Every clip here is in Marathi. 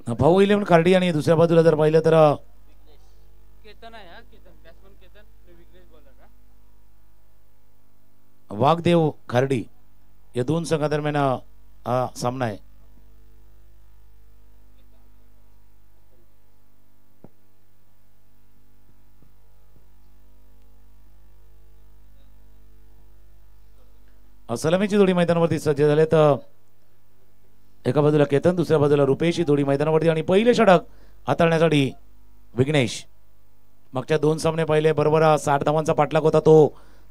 भाऊ 11 कार्डी आणि दुसऱ्या बाजूला जर पाहिलं तर वाघदेव खार्डी या दोन संघादरम्यान हा सामना आहे. सलामीची जोडी मैदानावरती सज्ज झाले तर एका बाजूला केतन दुसऱ्या बाजूला रुपेश ही जोडी मैदानावरती आणि पहिले षटक हाताळण्यासाठी विघ्नेश. मागच्या दोन सामने पाहिले बरोबर 60 धावांचा पाठलाग होता तो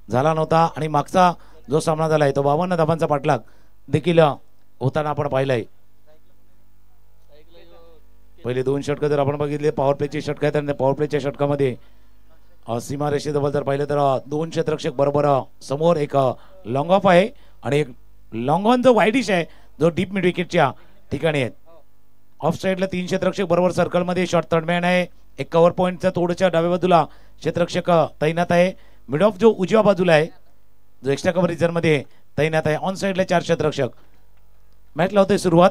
झाला नव्हता आणि मागचा जो सामना झालाय तो 52 धावांचा पाठलाग देखील होताना आपण पाहिलाय. पहिले दोन षटक जर आपण बघितले पॉवर प्लेचे षटक आहेत आणि पॉवर प्लेच्या षटकामध्ये सीमा रेषेजवळ जर पाहिलं तर दोन क्षेत्ररक्षक बरोबर समोर एक लॉंग ऑफ आहे आणि एक लॉंग ऑन जो वाईडिश आहे जो डीप मिड विकेटच्या ठिकाणी आहेत. ऑफ साइडला तीन क्षेत्ररक्षक बरोबर सर्कलमध्ये शॉर्ट थर्डमॅन आहे. एक कव्हर पॉईंटच्या थोडच्या डाव्या बाजूला क्षेत्ररक्षक तैनात आहे. मिड ऑफ जो उजव्या बाजूला आहे जो एक्स्ट्रा कव्हर रिजन मध्ये तैनात आहे. ऑन साइडला चार क्षेत्ररक्षक. मॅच लावतोय सुरुवात.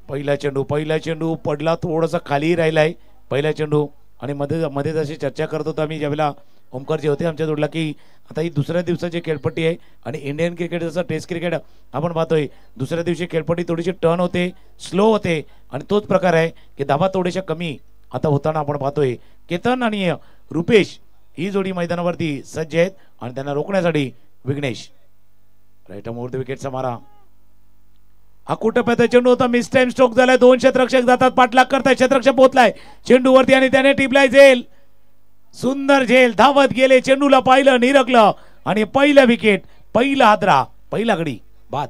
पहिला चेंडू पडला थोडासा खाली राहिलाय पहिला चेंडू आणि मध्ये जशी चर्चा करत होतो आम्ही ज्यावेळेला ओमकारजी होते आमच्या जोडला की आता ही दुसऱ्या दिवसाची खेळपट्टी आहे आणि इंडियन क्रिकेट जसं टेस्ट क्रिकेट आपण पाहतोय दुसऱ्या दिवशी खेळपट्टी थोडीशी टर्न होते स्लो होते आणि तोच प्रकार आहे की धाबा थोडेशा कमी आता होताना आपण पाहतोय. केतन आणि रुपेश ही जोडी मैदानावरती सज्ज आहेत आणि त्यांना रोखण्यासाठी विघ्नेश. राईट मोर द विकेटचा मारा. हा कुटप्याचा चेंडू होता मिस टाइम स्ट्रोक झालाय. दोन क्षेत्ररक्षक जातात पाठलाग करताय. क्षेत्ररक्षक पोहोचलाय चेंडूवरती आणि त्याने टिपलाय झेल. सुंदर झेल धावत गेले चेंडूला पाहिलं निरखलं आणि पहिला विकेट पहिला हादरा पहिला गडी बाद.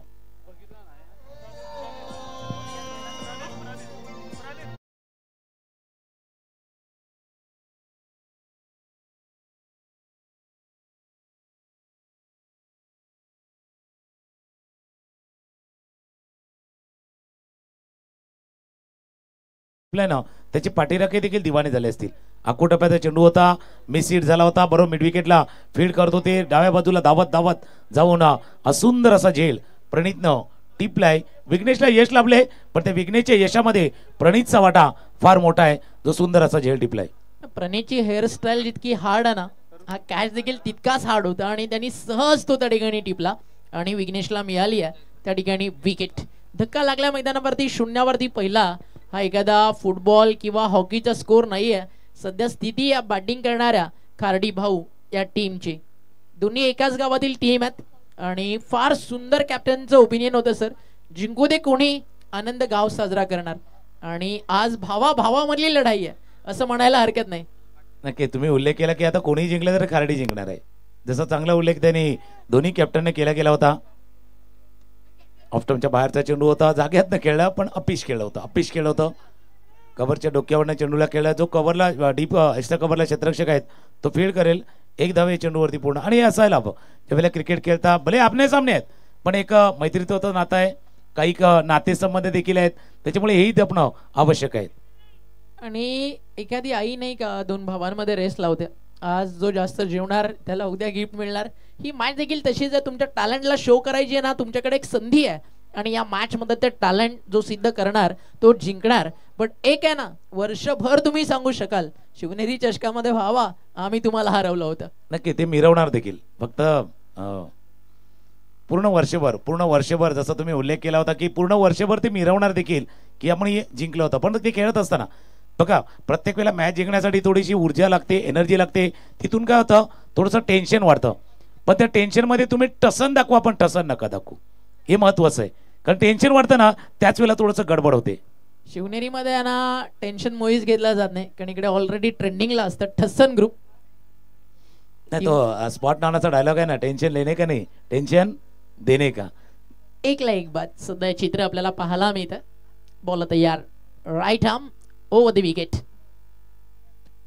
त्याची पाठीराखे देखील दिवाणी झाले असतील. अकोटप्याचा चेंडू होता मिस हिट झाला होता बरोबर मिड विकेटला फील्ड करत होते डाव्या बाजूला धावत धावत जाऊन सुंदर असा झेल प्रणीतनं टिपलाय. विघ्नेशला यश लाभले पण त्या विघ्नेशच्या यशामध्ये प्रणीतचा वाटा फार मोठा आहे जो सुंदर असा झेल टिपलाय. प्रणीतची हेअरस्टाईल जितकी हार्ड आहे ना हा कॅच देखील तितकाच हार्ड होता आणि त्यांनी सहज तो त्या ठिकाणी टिपला आणि विघ्नेशला मिळाली आहे त्या ठिकाणी विकेट. धक्का लागल्या मैदानावरती शून्यावरती पहिला हा एखादा फुटबॉल किंवा हॉकीचा स्कोर नाहीये. सध्या स्थिती या बॅटिंग करणाऱ्या खार्डी भाऊ या टीमची दोन्ही एकाच गावातील टीम आहेत आणि फार सुंदर कॅप्टनचं ओपिनियन होतं सर जिंकू दे कोणी आनंद गाव साजरा करणार आणि आज भावामधली लढाई आहे असं म्हणायला हरकत नाही. नक्की तुम्ही उल्लेख केला की आता कोणी जिंकलं तर खार्डी जिंकणार आहे. जसा चांगला उल्लेख त्यांनी दोन्ही कॅप्टनने केला होता. ऑफटमच्या बाहेरचा चेंडू होता जाग्यात न खेळला पण अपिश खेळलं होतं. कव्हरच्या डोक्यावरनं चेंडूला खेळला जो कव्हरला डीप एक्स्ट्रा कव्हरला क्षेत्ररक्षक आहेत तो फील्ड करेल. एक धावे चेंडूवरती पूर्ण आणि हे असायला हवं ज्यावेळेला क्रिकेट खेळता भले आपले सामने आहेत पण एक मैत्रीत्वाचं नातं आहे काही नातेसंबंध देखील आहेत त्याच्यामुळे हेही जपणं आवश्यक आहे. आणि एखादी आई नाही का दोन भावांमध्ये रेस लावते आज जो जास्त जेवणार त्याला उद्या गिफ्ट मिळणार. ही मॅच देखील तशीच आहे. तुमच्या टॅलेंटला शो करायची आहे ना तुमच्याकडे एक संधी आहे आणि या मॅच मध्ये ते टॅलेंट जो सिद्ध करणार तो जिंकणार. पण एक आहे ना वर्षभर तुम्ही सांगू शकाल शिवनेरी चषकामध्ये व्हावा आम्ही तुम्हाला हरवलं होतं. नक्की ते मिरवणार देखील फक्त पूर्ण वर्षभर जसं तुम्ही उल्लेख केला होता की पूर्ण वर्षभर ते मिरवणार देखील की आपण जिंकलं होतं. पण ते खेळत असताना बघा प्रत्येक वेळेला मॅच जिंकण्यासाठी थोडीशी ऊर्जा लागते एनर्जी लागते. तिथून काय होतं थोडंसं टेन्शन वाढतं पण त्या टेन्शनमध्ये तुम्ही टसन दाखवा पण टसन नका दाखवू हे महत्वाचं आहे कारण टेन्शन वाढतं ना त्याच वेळेला थोडंसं गडबड होते. शिवनेरीमध्ये ना टेन्शन मुळीच घेतला जात नाही कारण इकडे ऑलरेडी ट्रेंडिंगला असतं ठसन ग्रुप. नाही तो स्पॉट नावाचा डायलॉग आहे ना टेन्शन लेणे का नाही टेन्शन देणे का. एकला एक बात सध्या चित्र आपल्याला पाहायला मिळतं. बॉल तयार right arm over the wicket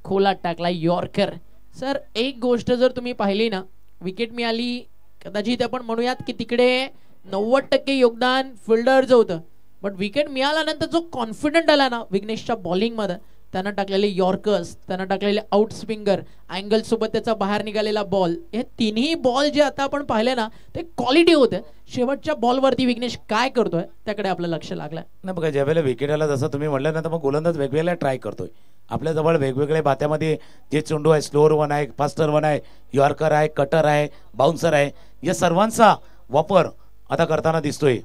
खोला टाकला यॉर्कर. सर एक गोष्ट जर तुम्ही पाहिली ना विकेट मिळाली कदाचित आपण म्हणूयात की तिकडे 90% योगदान फिल्डरचं होतं बट विकेट मिळाल्यानंतर जो कॉन्फिडंट आला ना विघ्नेशच्या बॉलिंग मध्ये त्यानं टाकलेले यॉर्कर्स, त्यानं टाकलेले आउट स्विंगर, अँगल सोबत त्याचा बाहेर निघालेला बॉल, हे तिन्ही बॉल जे आता आपण पाहिले ना ते क्वालिटी होते. शेवटच्या बॉलवरती विघ्नेश काय करतोय त्याकडे आपलं लक्ष लागलंय. नाही बघा, ज्यावेळेला विकेट आला जसं तुम्ही म्हटलं ना, तर मग गोलंदाज वेगवेगळ्या ट्राय करतोय. आपल्याजवळ वेगवेगळ्या बात्यामध्ये जे चेंडू आहे, स्लोअर वन आहे, फास्टर वन आहे, यॉर्कर आहे, कटर आहे, बाउन्सर आहे, या सर्वांचा वापर आता करताना दिसतोय.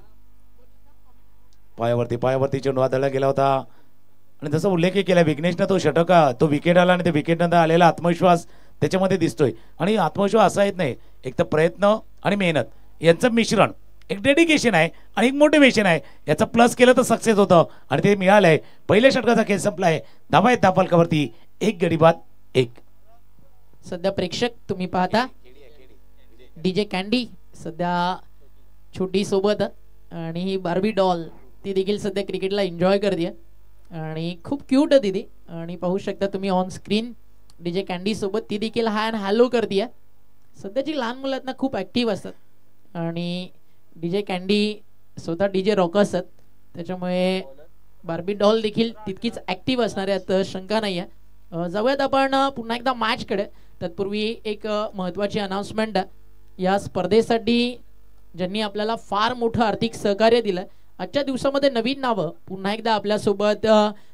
पायावरती चेंडू आदळला गेला होता आणि जसं उल्लेख केला विघ्नेशनं, तो षटक तो विकेट आला आणि ते विकेट नंतर आलेला आत्मविश्वास त्याच्यामध्ये दिसतोय. आणि आत्मविश्वास असा येत नाही, एक तर प्रयत्न आणि मेहनत यांचं मिश्रण, एक डेडिकेशन आहे आणि एक मोटिवेशन आहे. याचा प्लस केलं तर सक्सेस होतं आणि ते मिळालंय. पहिल्या षटकाचा खेळ संपलाय. धावा आहेत धाफलकावरती, 1 गडी बाद 1. सध्या प्रेक्षक तुम्ही पाहता डीजे कॅन्डी सध्या छोटी सोबत आणि ही बार्बी डॉल ती देखील सध्या क्रिकेटला एन्जॉय करते आणि खूप क्यूट आहे ती. आणि पाहू शकता तुम्ही ऑन स्क्रीन डीजे कॅन्डी सोबत ती देखील हाय अँड हॅलो करते. सध्याची लहान मुलं ना खूप ऍक्टिव्ह असतात आणि डीजे कॅन्डी स्वतः डीजे रॉक असतात, त्याच्यामुळे बार्बी डॉल देखील तितकीच ऍक्टिव्ह असणार आहे, तर शंका नाही आहे. जाऊयात आपण पुन्हा एकदा मॅचकडे. तत्पूर्वी एक महत्त्वाची अनाउन्समेंट आहे. या स्पर्धेसाठी ज्यांनी आपल्याला फार मोठं आर्थिक सहकार्य दिलं, आजच्या दिवसामध्ये नवीन नावं पुन्हा एकदा आपल्यासोबत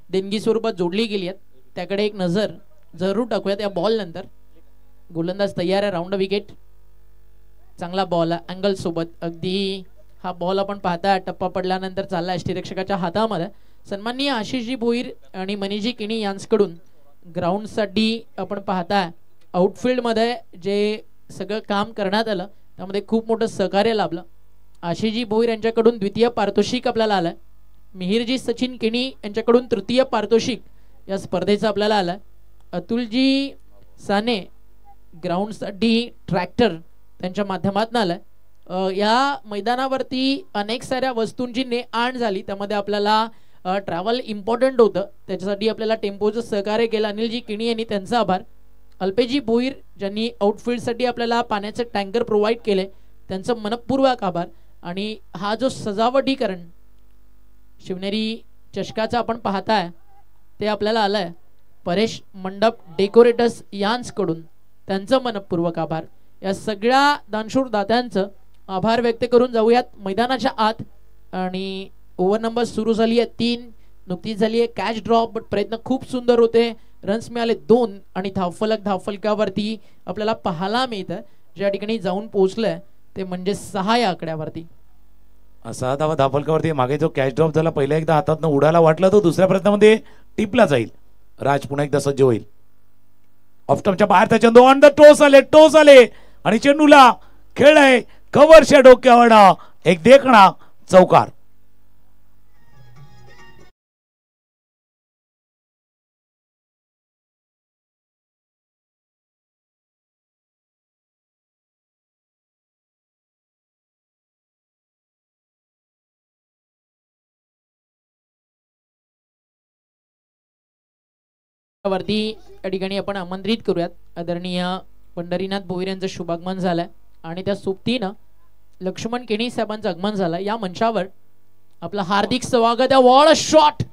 देणगी स्वरूपात जोडली गेली आहेत, त्याकडे एक नजर जरूर टाकूयात. या बॉल नंतर गोलंदाज तयार आहे, राऊंड विकेट, चांगला बॉल आहे अँगल सोबत. अगदी हा बॉल आपण पाहता टप्पा पडल्यानंतर चालला यष्टीरक्षकाच्या हातामध्ये. सन्माननीय आशिषजी भोईर आणि मनीषजी किणी यांच्याकडून ग्राउंडसाठी आपण पाहता आउटफील्डमध्ये जे सगळं काम करण्यात आलं त्यामध्ये खूप मोठं सहकार्य लाभलं. आशिषजी भोईर यांच्याकडून द्वितीय पारितोषिक आपल्याला आलंय. मिहिरजी सचिन किणी यांच्याकडून तृतीय पारितोषिक या स्पर्धेचं आपल्याला आलंय. अतुलजी साने ग्राउंडसाठी ट्रॅक्टर त्यांच्या माध्यमातून आलंय. या मैदानावरती अनेक साऱ्या वस्तूंची ने आण झाली, त्यामध्ये आपल्याला ट्रॅव्हल इम्पॉर्टंट होतं, त्याच्यासाठी आपल्याला टेम्पोचं सहकार्य केलं अनिलजी किणी यांनी, त्यांचा आभार. अल्पेजी भोईर ज्यांनी आउटफील्डसाठी आपल्याला पाण्याचे टँकर प्रोव्हाइड केले, त्यांचं मनपूर्वक आभार. आणि हा जो सजावटीकरण शिवनेरी चषकाचा आपण पाहताय ते आपल्याला आलंय परेश मंडप डेकोरेटर्स यांच्याकडून, त्यांचं मनपूर्वक आभार. या सगळ्या दानशूर दात्यांचं आभार व्यक्त करून जाऊयात मैदानाच्या आत. आणि ओव्हर नंबर सुरू झाली आहे 3, नुकतीच झाली आहे कॅच ड्रॉप, बट प्रयत्न खूप सुंदर होते. रन्स मिळाले 2 आणि धावफलकावरती आपल्याला पाहायला मिळतं ज्या ठिकाणी जाऊन पोहोचलंय ते म्हणजे 6 या आकड्यावरती. 6 धावा धावफलकावरती. मागे जो कॅच ड्रॉप झाला पहिल्या एकदा हातातनं उडाला वाटला, तो दुसऱ्या प्रयत्नामध्ये टिपला जाईल. राज पुन्हा एकदा सज्ज होईल. ऑफस्टंपच्या बाहेर त्या चेंडू ऑन द टोस आले आणि चेंडूला खेळलाय कव्हरच्या डोक्यावर एक देखणा चौकार. वरती या ठिकाणी आपण आमंत्रित करूयात आदरणीय पंढरीनाथ भोईर यांचं शुभागमन झालंय आणि त्या सोबतीनं लक्ष्मण केणी साहेबांचं आगमन झालं. या मंचावर आपलं हार्दिक स्वागत आहे. वॉल शॉट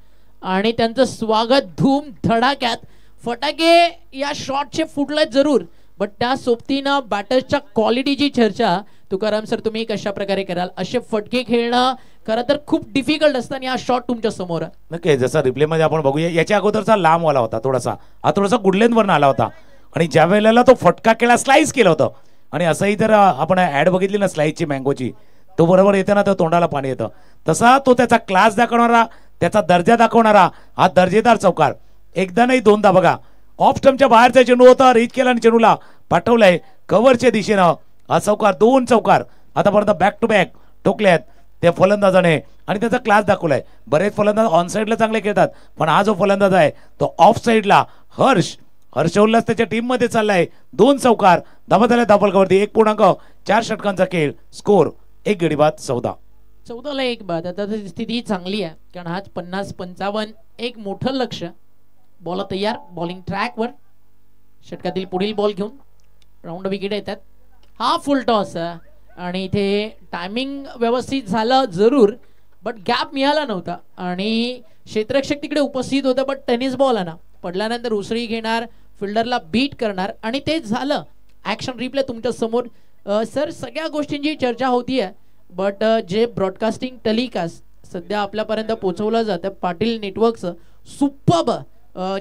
आणि त्यांचं स्वागत धूम धडाक्यात. फटाके या शॉटचे फुटले जरूर, बट त्या सोबतीनं बॅटर्सच्या क्वालिटीची चर्चा तुकाराम सर तुम्ही कशा प्रकारे कराल? असे फटके खेळणं खरं तर खूप डिफिकल्ट असतं आणि हा शॉट तुमच्या समोर आहे. नक्की जसा रिप्ले मध्ये आपण बघूया, याच्या अगोदरचा लांब वाला होता, थोडासा गुडलेनवरनं आला होता आणि ज्या वेळेला तो फटका केला स्लाइस केलं होतं. आणि असंही जर आपण ऍड बघितली ना स्लाइसची मँगोची, तो बरोबर येते ना तर तोंडाला पाणी येतं. तसा तो त्याचा क्लास दाखवणारा, त्याचा दर्जा दाखवणारा हा दर्जेदार चौकार. एकदा नाही दोनदा बघा, ऑफ स्टंपच्या बाहेरचा चेंडू होता, रीच केला आणि चेंडूला पाठवलाय कव्हरच्या दिशेनं. हा चौकार, 2 चौकार आतापर्यंत बॅक टू बॅक ठोकल्यात त्या फलंदाजाने आणि त्याचा क्लास दाखवलाय. बरेच फलंदाज ऑन साईडला चांगले खेळतात, पण हा जो फलंदाज आहे तो ऑफ साईडला हर्षोल्लास त्याच्या टीम मध्ये चाललाय. 2 चौकार धावा झाल्या धावफलकावरती. 1.4 षटकांचा खेळ. स्कोर 1 गडी बाद 14. 14ला 1 बाद. आता स्थिती चांगली आहे कारण आज 50-55 एक मोठं लक्ष. बॉल तयार, बॉलिंग ट्रॅकवर. षटकातील पुढील बॉल घेऊन राऊंड विकेट येतात. हा फुल टॉस आणि इथे टायमिंग व्यवस्थित झालं जरूर, बट गॅप मिळाला नव्हता आणि क्षेत्ररक्षक तिकडे उपस्थित होता, बट टेनिस बॉल आहे ना पडल्यानंतर उसळी घेणार, फिल्डरला बीट करणार आणि ते झालं. ॲक्शन रिप्ले तुमच्या समोर. सर सगळ्या गोष्टींची चर्चा होतीये, बट जे ब्रॉडकास्टिंग टेलिकास्ट सध्या आपल्यापर्यंत पोहोचवलं जातं पाटील नेटवर्कचं सुपर्ब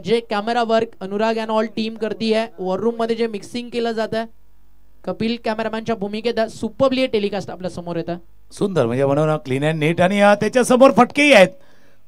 जे camera work Anurag and all team करती आहे, वॉर रूम मध्ये जे मिक्सिंग केलं जातं कपिल कॅमेरामॅनच्या भूमिकेत सुपर्बली टेलिकास्ट आपल्या समोर येतं. सुंदर म्हणजे म्हणून क्लीन अँड नीट. आणि त्याच्या समोर फटकेही आहेत,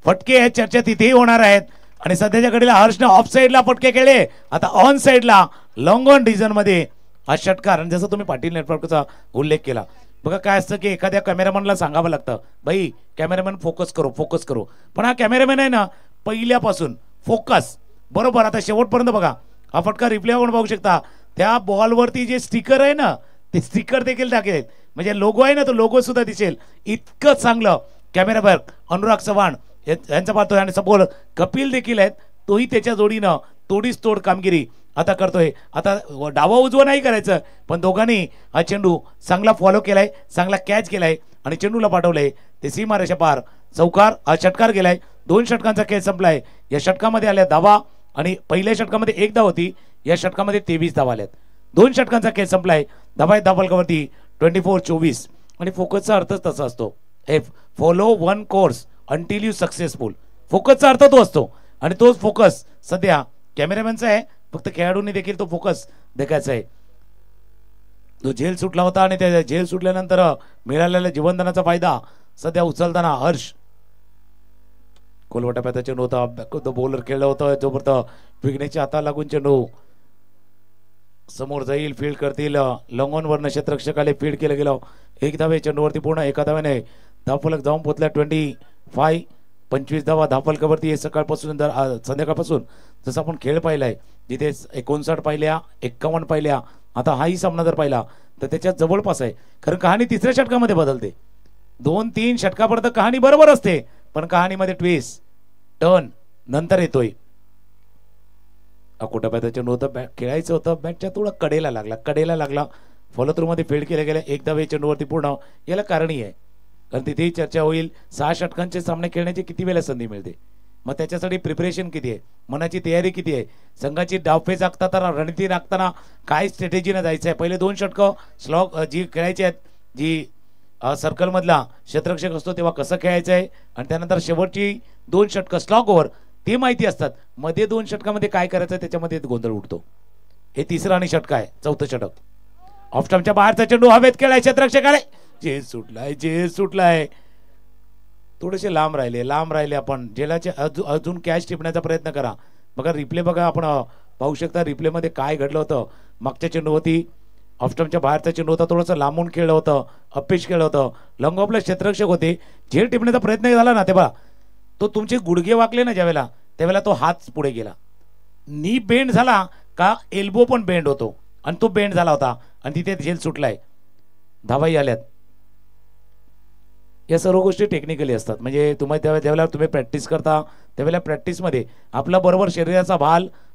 फटके आहेत, चर्चा तिथेही होणार आहेत. आणि सध्याच्या घडीला हर्षने ऑफ साईडला फटके खेळले, आता ऑन साईडला लॉंग ऑन डिझन मध्ये हा षटकार. आणि जसं तुम्ही पाटील नेटवर्कचा उल्लेख केला, बघा काय असतं की एखाद्या कॅमेरामॅनला सांगावं लागतं, बाई कॅमेरामॅन फोकस करो फोकस करो, पण हा कॅमेरामॅन आहे ना पहिल्यापासून फोकस बरोबर. आता शेवटपर्यंत बघा हा फटका रिप्ले आपण बघू शकता, त्या बॉलवरती जे स्टिकर आहे ना ते स्टिकर देखील टाकले, म्हणजे लोगो आहे ना तो लोगो सुद्धा दिसेल इतकं चांगलं कॅमेरा वर्क अनुराग चव्हाण यांचा पाहतोय. आणि सपोज कपिल देखील आहेत, तोही त्याच्या जोडीनं तोडीस तोड कामगिरी आता करतोय. आता डावा उजवा नाही करायचं, पण दोघांनी हा चेंडू चांगला फॉलो केलाय, चांगला कॅच केलाय आणि चेंडूला पाठवलंय ते सीमारेषा पार. चौकार हा षटकार गेलाय, 2 षटकांचा खेळ संपलाय. या षटकामध्ये आल्या धावा आणि पहिल्या षटकामध्ये 1 धाव होती, या षटकामध्ये 23 धावा आल्यात. 2 षटकांचा खेळ संपलाय. धावा आहेत धावफलकावरती 24-24. आणि फोकसचा अर्थच तसा असतो, follow one course until you successful. फोकसचा अर्थ तो असतो आणि तोच फोकस सध्या कॅमेरामॅनचा आहे, फक्त खेळाडूंनी देखील तो फोकस देखायचा आहे. तो झेल सुटला होता आणि त्या झेल सुटल्यानंतर मिळालेल्या जीवनदानाचा फायदा सध्या उचलताना हर्ष कोलवटा पॅचा चेंडू होता, बॉलर खेळला होता, जोपर्यंत विघ्नेच्या हाताला लागून चेंडू समोर जाईल, फील्ड करतील. लॉंग ऑन वरनं क्षेत्ररक्षक आले, फील्ड केलं गेलं. 1 धावे चेंडूवरती पूर्ण, एका धाव्याने धावफलक जाऊन पोचल्या 25 धावा धावफलकावरती. हे सकाळपासून संध्याकाळपासून जसं आपण खेळ पाहिलाय, जिथे 59 पाहिल्या, 51 पाहिल्या, आता हाही सामना जर पाहिला तर त्याच्यात जवळपास आहे. कारण कहाणी 3ऱ्या षटकामध्ये बदलते, 2-3 षटकापर्यंत कहाणी बरोबर असते, पण कहाणीमध्ये ट्विस्ट टर्न नंतर येतोय. अकोटा पॅदाच्या नव्हतं खेळायचं होतं, बॅटच्या थोडा कडेला लागला, फॉलो थ्रू मध्ये फील्ड केल्या गेल्या. 1 धावे चेंडूवरती पूर्ण. याला कारणही आहे, कारण तिथेही चर्चा होईल 6 षटकांचे सामने खेळण्याची किती वेळा संधी मिळते, मग त्याच्यासाठी प्रिपरेशन किती आहे, मनाची तयारी किती आहे, संघाची डावफेच आखताना रणनीती आखताना काय स्ट्रॅटेजीने जायचं आहे. पहिले 2 षटकं स्लॉग जी खेळायची आहेत, जी सर्कल मधला क्षेत्ररक्षक असतो तेव्हा कसं खेळायचं आहे, आणि त्यानंतर शेवटची 2 षटकं स्लॉग ओव्हर ते माहिती असतात. मध्ये 2 षटकामध्ये काय करायचं त्याच्यामध्ये गोंधळ उडतो. हे 3रं आणि षटक आहे. 4थं षटक ऑफ स्टंपच्या बाहेरचा चेंडू हवेत खेळाय, क्षेत्ररक्षक आले, झेल सुटलाय. थोडेसे लांब राहिले. आपण झेलाचे अजून कॅच टिपण्याचा प्रयत्न करा. बघा रिप्ले बघा, आपण पाहू शकता रिप्ले मध्ये काय घडलं होतं. मागच्या चेंडूवरती ऑफ स्टंपच्या बाहेरचा चेंडू होता, थोडंसं लांबून खेळलं होतं, अपेश खेळलं होतं, लॉंग ऑफला क्षेत्ररक्षक होते, झेल टिपण्याचा प्रयत्न झाला ना तेव्हा तो तुमचे गुडघे वाकले ना ज्यावेळेला, त्यावेळेला तो हात पुढे गेला, नी बेंड झाला का एल्बो पण बेंड होतो, आणि तो बेंड झाला होता आणि तिथे झेल सुटलाय. धावाही आल्यात. या सर्व गोष्टी टेक्निकली असतात. म्हणजे ज्यावेळेला तुम्ही प्रॅक्टिस करता त्यावेळेला प्रॅक्टिसमध्ये आपला बरोबर शरीराचा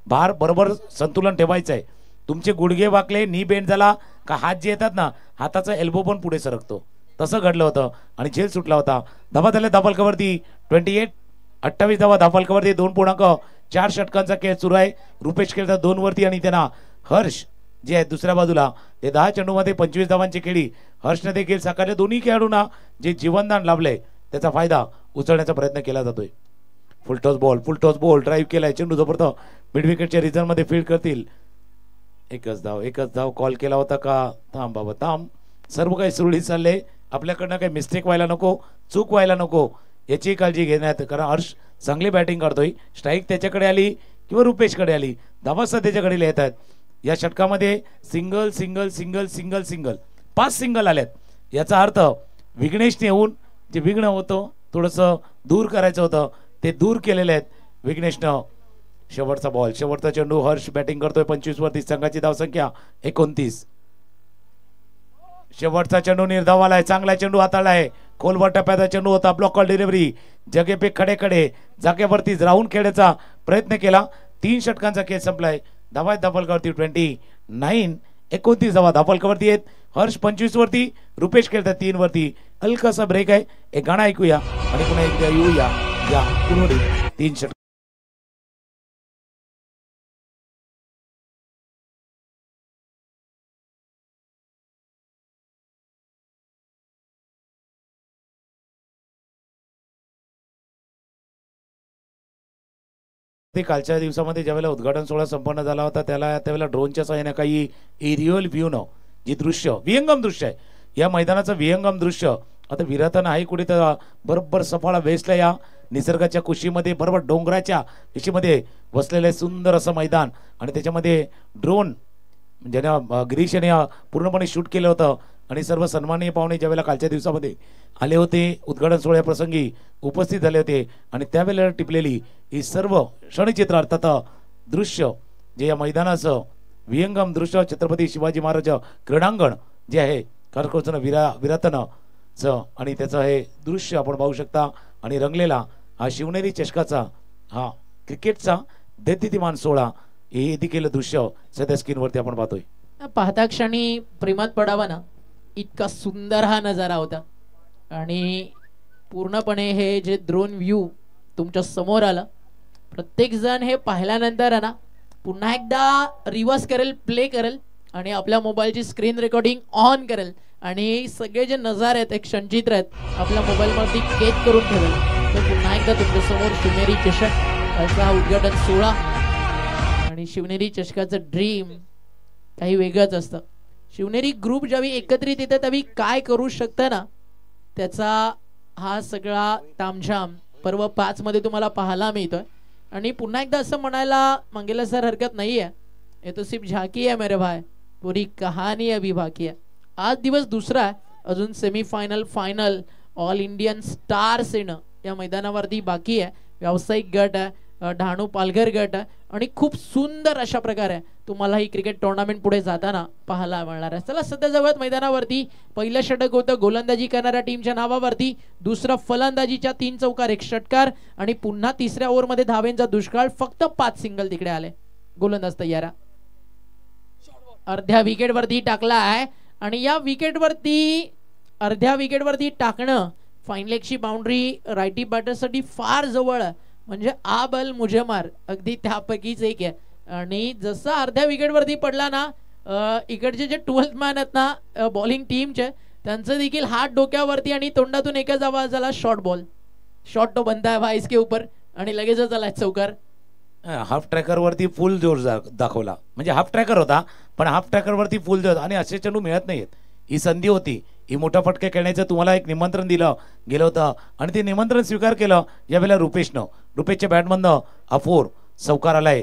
भार बरोबर संतुलन ठेवायचं आहे. तुमचे गुडघे वाकले, नी बेंड झाला का हात जे येतात ना, हाताचा एल्बो पण पुढे सरकतो, तसं घडलं होतं आणि झेल सुटला होता. धावा झाल्या धावफलकावरती 28 धावा धावफलकावरती. 2.4 षटकांचा खेळ सुरू आहे. रुपेश खेळतात 2 वरती आणि त्यांना हर्ष जे आहे दुसऱ्या बाजूला. ते 10 चेंडूमध्ये 25 धावांची खेळी हर्षने देखील साकारले. दोन्ही खेळाडूंना जे जीवनदान लाभलंय त्याचा फायदा उचलण्याचा प्रयत्न केला जातोय. फुल टॉस बॉल ड्राईव्ह केलाय, चेंडू जबरदस्त मिड विकेटच्या रिझन मध्ये फील्ड करतील. एकच धाव कॉल केला होता का? थांब बाबा थांब, सर्व काही सुरळीत चाललंय. आपल्याकडनं काही मिस्टेक व्हायला नको, चूक व्हायला नको याची काळजी घेण्यात, कारण हर्ष चांगली बॅटिंग करतोय. स्ट्राईक त्याच्याकडे आली किंवा रुपेशकडे आली, धावा सध्याच्याकडे येत आहेत. या षटकामध्ये सिंगल 5 सिंगल आल्यात. याचा अर्थ विघ्नेशने येऊन जे विघ्न होतं थोडंसं दूर करायचं होतं ते दूर केलेले आहेत विघ्नेशनं. शेवटचा चेंडू हर्ष बॅटिंग करतोय 25 वरती. संघाची धावसंख्या 29. शेवटचा चेंडू निर्धाव आलाय, चांगला चेंडू हाताळलाय. खोलवर टप्प्याचा चेंडू होता, ब्लॉकर डिलिव्हरी, जगे पे खडे जागेवरती राहून खेळण्याचा प्रयत्न केला. 3 षटकांचा खेळ संपलाय. धावा धावफलकावरती 29 धावा धावफलकावरती आहेत. हर्ष 25 वरती, रुपेश खेळतात 3 वरती. हलकासा ब्रेक आहे, एक गाणं ऐकूया आणि पुन्हा एकदा येऊया या 3 षटक. ते कालच्या दिवसामध्ये ज्यावेळेला उद्घाटन सोहळा संपन्न झाला होता त्यावेळेला ड्रोनच्या सहाय्याने काही एरियल व्ह्यूनं जी दृश्य विहंगम दृश्य आहे या मैदानाचं विहंगम दृश्य आता विरताना आहे कुठे तर बरोबर सफाळा वेस्टला या निसर्गाच्या कुशीमध्ये बरोबर डोंगराच्या कुशीमध्ये वसलेलं सुंदर असं मैदान आणि त्याच्यामध्ये ड्रोन ज्याने गिरीश याने पूर्णपणे शूट केलं होतं आणि सर्व सन्माननीय पाहुणे ज्यावेळेला कालच्या दिवसामध्ये आले होते उद्घाटन सोहळ्याप्रसंगी उपस्थित झाले होते आणि त्यावेळेला टिपलेली ही सर्व क्षणचित्र अर्थात दृश्य जे या मैदानाचं विहंगम दृश्य छत्रपती शिवाजी महाराज क्रीडांगण जे आहे कारकोचन विरातनचं आणि त्याचं हे दृश्य आपण पाहू शकता आणि रंगलेला हा शिवनेरी चषकाचा हा क्रिकेटचा दैदिप्यमान सोहळा हे देखील दृश्य सध्या स्क्रीनवरती आपण पाहतोय. पाहता क्षणी प्रेमात पडावा ना इतका सुंदर हा नजारा होता आणि पूर्णपणे हे जे ड्रोन व्ह्यू तुमच्या समोर आलं प्रत्येक जण हे पाहिल्यानंतर आहे ना पुन्हा एकदा रिवर्स करेल प्ले करेल आणि आपल्या मोबाईलची स्क्रीन रेकॉर्डिंग ऑन करेल आणि सगळे जे नजारे आहेत एक क्षणचित्र आहेत आपल्या मोबाईलवरती कैद करून ठेवेल. तर पुन्हा एकदा तुमच्या समोर शिवनेरी चषक याचा हा उद्घाटन सोहळा आणि शिवनेरी चषकाचं ड्रीम काही वेगळंच असतं. शिवनेरी ग्रुप ज्यावेळी एकत्रित येतं त्यावेळी काय करू शकतं ना त्याचा हा सगळा तामझाम पर्व 5 मध्ये तुम्हाला पाहायला मिळतोय. आणि पुन्हा एकदा असं म्हणायला मंगेला सर हरकत नाही आहे ये तो सिर्फ झाकी है मेरे भाई पूरी कहानी अभी बाकी है. आज दिवस दुसरा आहे अजून semifinal final all Indian stars येणं या मैदानावरती बाकी आहे. व्यावसायिक गट आहे डहाणू पालघर गट आहे आणि खूप सुंदर अशा प्रकारे तुम्हाला ही क्रिकेट टुर्नामेंट पुढे जाताना पाहायला मिळणार आहे. चला सध्या जवळ मैदानावरती पहिलं षटक होतं गोलंदाजी करणाऱ्या टीमच्या नावावरती दुसरं फलंदाजीच्या 3 चौकार 1 षटकार आणि पुन्हा तिसऱ्या ओव्हरमध्ये धावेंचा दुष्काळ फक्त 5 सिंगल तिकडे आले. गोलंदाज तयार अर्ध्या विकेटवरती टाकला आहे आणि या विकेटवरती अर्ध्या विकेटवरती टाकणं फाईन लेगची बाउंड्री रायटी बॅटरसाठी फार जवळ आहे म्हणजे आ बल मुझे मार अगदी त्यापैकीच एक आहे. आणि जसं अर्ध्या विकेटवरती पडला ना इकडचे जे 12th मॅन आहेत ना बॉलिंग टीमचे त्यांचं देखील हात डोक्यावरती आणि तोंडातून एकच आवाज झाला शॉर्ट बॉल शॉर्ट तो बनता है भाई इसके ऊपर आणि लगेचच आला चौकार. हाफ ट्रॅकर वरती फुल जोर दाखवला म्हणजे हाफ ट्रॅकर होता पण हाफ ट्रॅकर वरती फुल जोर आणि असे चेंडू मिळत नाहीत. ही संधी होती ही मोठा फटके खेळण्याचं तुम्हाला एक निमंत्रण दिलं गेलं होतं आणि ते निमंत्रण स्वीकार केलं यावेळेला रुपेशच्या बॅटमधनं अफोर चौकार आलाय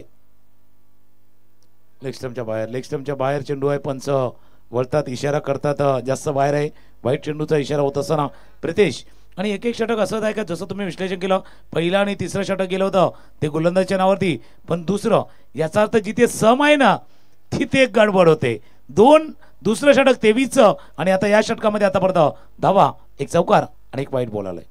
लेग स्टंपच्या बाहेर चेंडू आहे. पंच वळतात इशारा करतात जास्त बाहेर आहे वाईट चेंडूचा इशारा होत असताना प्रितेश आणि एक षटक असं आहे का जसं तुम्ही विश्लेषण केलं पहिला आणि तिसरं षटक गेलं होतं ते गोलंदाजच्या नावावरती पण दुसरं याचा अर्थ जिथे सम आहे ना तिथे एक गडबड होते. दुसरं षटक 23 आणि आता या षटकामध्ये आतापर्यंत धावा 1 चौकार आणि 1 वाईट बॉल आलाय.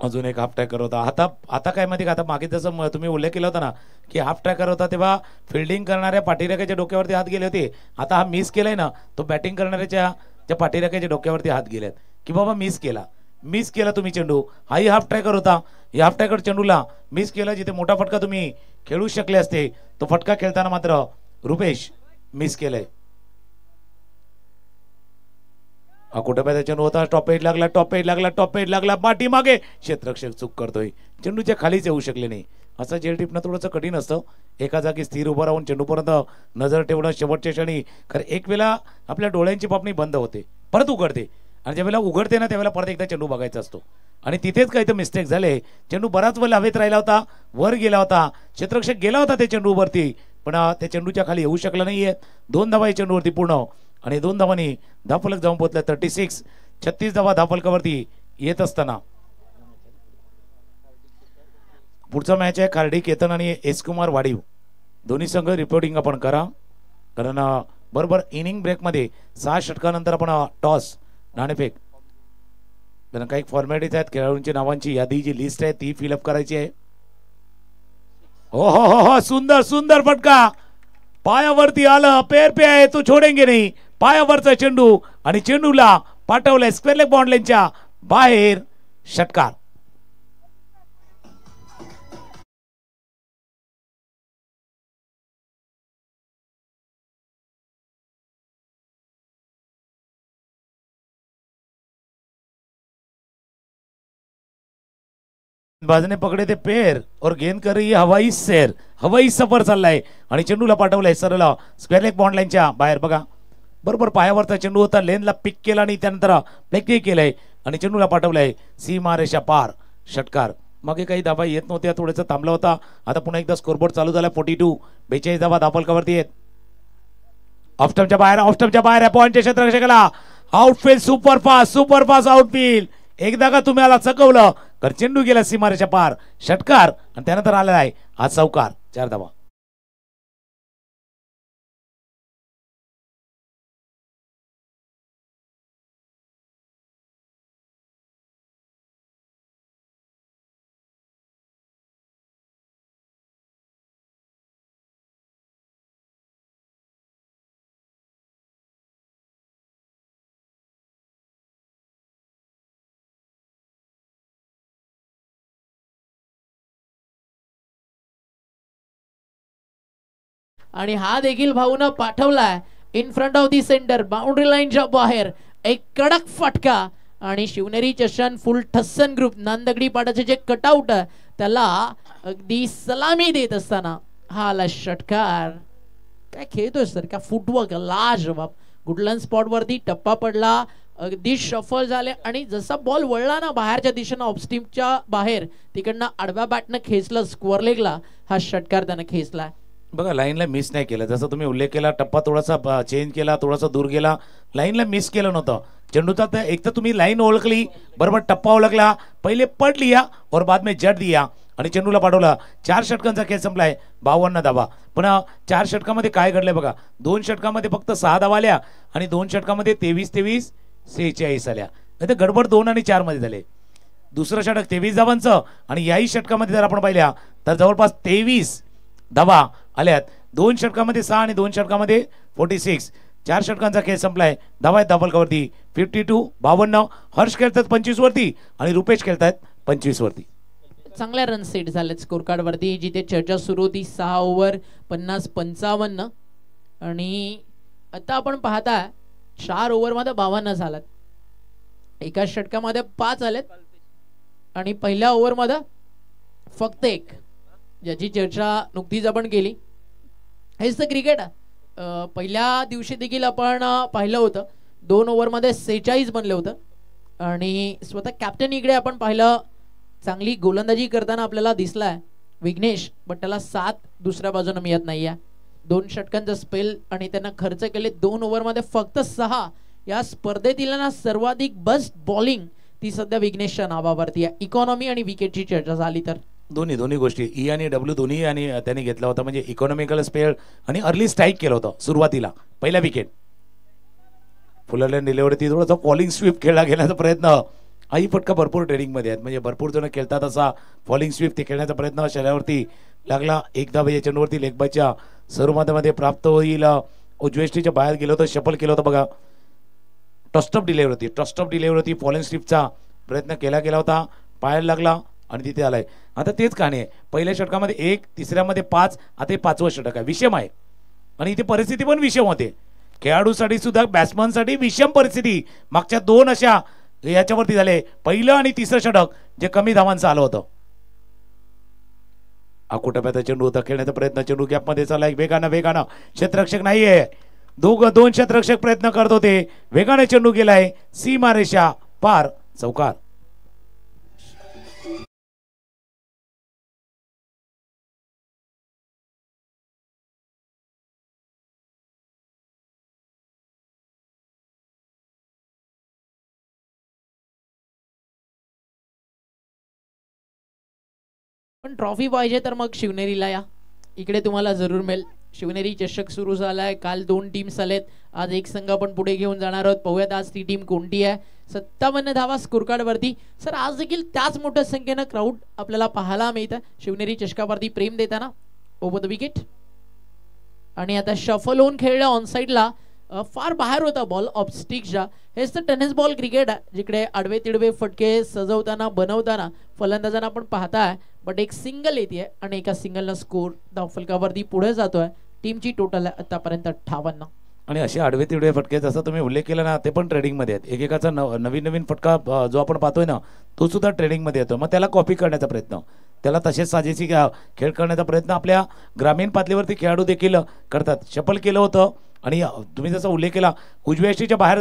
अजून एक हाफ ट्रॅकर होता. आता काय माहिती का आता मागे जसं तुम्ही उल्लेख केला होता ना की हाफ ट्रॅकर होता तेव्हा फिल्डिंग करणाऱ्या पाठीरेखेच्या डोक्यावरती हात गेले होते. आता हा मिस केलाय ना तो बॅटिंग करणाऱ्याच्या त्या पाठीरेखेच्या डोक्यावरती हात गेलेत की बाबा मिस केला तुम्ही चेंडू. हाही हाफ ट्रॅकर होता या हाफ ट्रॅकर चेंडूला मिस केला जिथे मोठा फटका तुम्ही खेळू शकले असते तो फटका खेळताना मात्र रुपेश मिस केलाय. कुठे पाहिजे चेंडू होता टॉप एट लागला पाठी मागे क्षेत्ररक्षक चूक करतोय चेंडूच्या खालीच येऊ शकले नाही. असं जेल टिपणं थोडंसं कठीण असतं एका जागी स्थिर उभं राहून चेंडूपर्यंत नजर ठेवणं शेवटच्या क्षणी खरं एक वेळा आपल्या डोळ्यांची पापणी बंद होते परत उघडते आणि ज्यावेळेला उघडते ना त्यावेळेला परत एकदा चेंडू बघायचा असतो आणि तिथेच काही तर मिस्टेक झाले. चेंडू बराच वेळ हवेत राहिला होता वर गेला होता क्षेत्ररक्षक गेला होता त्या चेंडूवरती पण त्या चेंडूच्या खाली येऊ शकला नाहीये. 2 धावा चेंडूवरती पूर्ण आणि 2 धावांनी धावफलक जाऊन पोहोचला 36 धावा धावफलकावरती येत असताना पुढचा मॅच आहे कार्डी केतन आणि एस कुमार वाडीव दोन्ही संघ रिपोर्टिंग आपण करा कारण बरोबर इनिंग ब्रेक मध्ये 6 षटकानंतर आपण टॉस नाणेफेक काही फॉर्मॅलिटीज आहेत खेळाडूंच्या नावांची यादी जी लिस्ट आहे ती फिलअप करायची आहे. हो सुंदर फटका पायावरती आलं पेर पे आहे तो छोडेंगे नाही पायावरचा चेंडू आणि चेंडूला पाठवलाय स्क्वेअर लेग बाउंड्रीच्या बाहेर षटकार. बाजूने पकडे ते पेर और गेंद कर रही हवाई सैर, हवाई सफर चाललाय आणि चेंडूला पाठवलाय सरळ स्क्वेअर लेग बॉन्ड लाईनच्या बाहेर. बघा बरोबर पायावरचा चेंडू होता, लेनला पिक केला आणि त्यानंतर फ्लेक्टी केलंय आणि चेंडूला पाठवलंय सीमारेषा पार. षटकार. मागे काही धाबा येत नव्हत्या, थोडंसं थांबला होता. आता पुन्हा एकदा स्कोरबोर्ड चालू झाला. 42 42 धाबा धापलकावरती आहेत. ऑफस्टमच्या बाहेर आहे पॉइंटच्या क्षेत्ररक्षकाला आउटफील्ड सुपर फास्ट आउटफील्ड. एकदा का तुम्ही आला चकवलं तर चेंडू गेला सीमारेषा पार. षटकार आणि त्यानंतर आलेला आहे हा चौकार. 4 धाबा. आणि हा देखील भाऊन पाठवलाय in front of the centre boundary लाईनच्या बाहेर. एक कडक फटका आणि शिवनेरी चषण फुल ठस्सन ग्रुप नांदगडी पाटाचे जे कटआउट त्याला अगदी सलामी देत असताना हा आला षटकार. काय खेळतोय सर, का फुटवर्क लाजवाब. गुडलंड स्पॉट वरती टप्पा पडला, अगदी शफल झाले आणि जसा बॉल वळला ना बाहेरच्या दिशेनं ऑफस्टीमच्या बाहेर, तिकडनं आडव्या बॅटनं खेचलं स्क्वेअर लेगला. हा षटकार त्यानं खेचला. बघा लाईनला मिस नाही केलं, जसं तुम्ही उल्लेख केला. टप्पा थोडासा चेंज केला, थोडासा दूर गेला, लाईनला मिस केलं नव्हतं. चेंडूचा एक तर तुम्ही लाईन ओळखली बरोबर, टप्पा ओळखला, पहिले पट लिया और बाद में जट दिया आणि चेंडूला पाठवला. 4 षटकांचा खेळ संपलाय. 52 धावा. पुन्हा 4 षटकामध्ये काय घडलंय बघा. 2 षटकामध्ये फक्त 6 धावा आल्या आणि 2 षटकामध्ये 23 46 आल्या. नाही गडबड 2 आणि 4 मध्ये झाले. दुसरं षटक 23 धावांचं आणि याही षटकामध्ये जर आपण पाहिल्या तर जवळपास 23 धावा आल्यात. 2 षटकामध्ये 6 आणि 2 षटकामध्ये 46. 4 षटकांचा खेळ संपलाय. धावा आहेत धापलकावरती 52 52. हर्ष खेळतात 25 वरती आणि रुपेश खेळतात 25 वरती. चांगल्या रन सेट झालेत स्कोर कार्ड वरती. जिथे चर्चा सुरू होती 6 ओव्हर 50-55 आणि आता आपण पाहता 4 ओव्हर मध्ये 52 झालात. एका षटकामध्ये 5 आलेत आणि पहिल्या ओव्हर मध्ये फक्त 1, ज्याची चर्चा नुकतीच आपण केली. हेच तर क्रिकेट. पहिल्या दिवशी देखील आपण पाहिलं होतं 2 ओव्हर मध्ये 46 बनले होतं आणि स्वतः कॅप्टन इकडे आपण पाहिलं चांगली गोलंदाजी करताना आपल्याला दिसलाय विघ्नेश, बट त्याला 7 दुसऱ्या बाजूने मिळत नाहीये. 2 षटकांचा स्पेल आणि त्यांना खर्च केले 2 ओव्हर मध्ये फक्त 6. या स्पर्धेतील ना सर्वाधिक बेस्ट बॉलिंग ती सध्या विघ्नेशच्या नावावरती आहे. इकॉनॉमी आणि विकेटची चर्चा झाली तर दोन्ही गोष्टी ई आणि डब्ल्यू दोन्ही आणि त्यांनी घेतला होता. म्हणजे इकॉनॉमिकल स्पेल आणि अर्ली स्ट्राईक केलं होतं सुरुवातीला. पहिला विकेट फुलरलँड दिल्यावरती थोडासा फॉलिंग स्वीप खेळला घेण्याचा प्रयत्न. आई फटका भरपूर ट्रेडिंगमध्ये आहेत, म्हणजे भरपूर जण खेळतात असा फॉलिंग स्वीप ते खेळण्याचा प्रयत्न शरीरावरती लागला. एकदा या चेंडूवरती लेगबायच्या सर्वमध्ये प्राप्त होईल. उजवेष्टीच्या बाहेर गेलो होतं, शफल केलं होतं बघा. टॉस्टअप डिलेवर होती फॉलिंग स्वीपचा प्रयत्न केला गेला होता, पायाला लागला आणि तिथे आलाय. आता तेच कहाणी आहे. पहिल्या षटकामध्ये 1, तिसऱ्यामध्ये 5, आता हे 5वं षटक आहे. विषम आहे आणि इथे परिस्थिती पण विषम होते. खेळाडूसाठी सुद्धा बॅट्समनसाठी विषम परिस्थिती. मागच्या 2 अशा याच्यावरती झाले. पहिलं आणि तिसरं षटक जे कमी धावांचं आलं होतं. आकुटप्याचा चेंडू होता, खेळण्याचा प्रयत्न. चेंडू गॅपमध्ये चाललाय वेगानं. क्षेत्ररक्षक नाहीये. 2 क्षेत्ररक्षक प्रयत्न करत होते. वेगाने चेंडू गेलाय सीमारेषा पार. चौकार. पण ट्रॉफी पाहिजे तर मग शिवनेरीला या, इकडे तुम्हाला जरूर मिळेल. शिवनेरी चषक सुरू झालाय. काल 2 टीम्स आलेत, आज एक संघ आपण पुढे घेऊन जाणार आहोत. पाहूयात आज ती टीम कोणती आहे. 57 धावा स्कोर कार्ड वरती. सर आज देखील त्याच मोठ्या संख्येनं क्राऊड आपल्याला पाहायला मिळतं शिवनेरी चषकावरती प्रेम देताना. ओव्हर द विकेट आणि आता शफल होऊन खेळलं ऑन साईडला. फार बाहेर होता बॉल ऑफस्टिकच्या. हेच तर टेनिस बॉल क्रिकेट आहे, जिकडे आडवे तिडवे फटके सजवताना बनवताना फलंदाजांना आपण पाहताय. बट एक सिंगल येते आणि एका सिंगलनं स्कोर धावफलकावरती पुढे जातोय. टीमची टोटल आहे आतापर्यंत 58. आणि असे आडवे तिडवे फटके जसं तुम्ही उल्लेख केला ना ते पण ट्रेडिंगमध्ये आहेत. एकेकाचा नवीन नवीन फटका जो आपण पाहतोय ना तो सुद्धा ट्रेडिंगमध्ये येतो. मग त्याला कॉपी करण्याचा प्रयत्न, त्याला तसेच साजेशी खेळ करण्याचा प्रयत्न आपल्या ग्रामीण पातळीवरती खेळाडू देखील करतात. शफल केलं होतं आणि तुम्ही जसा उल्लेख केला उजव्या यष्टीच्या बाहेर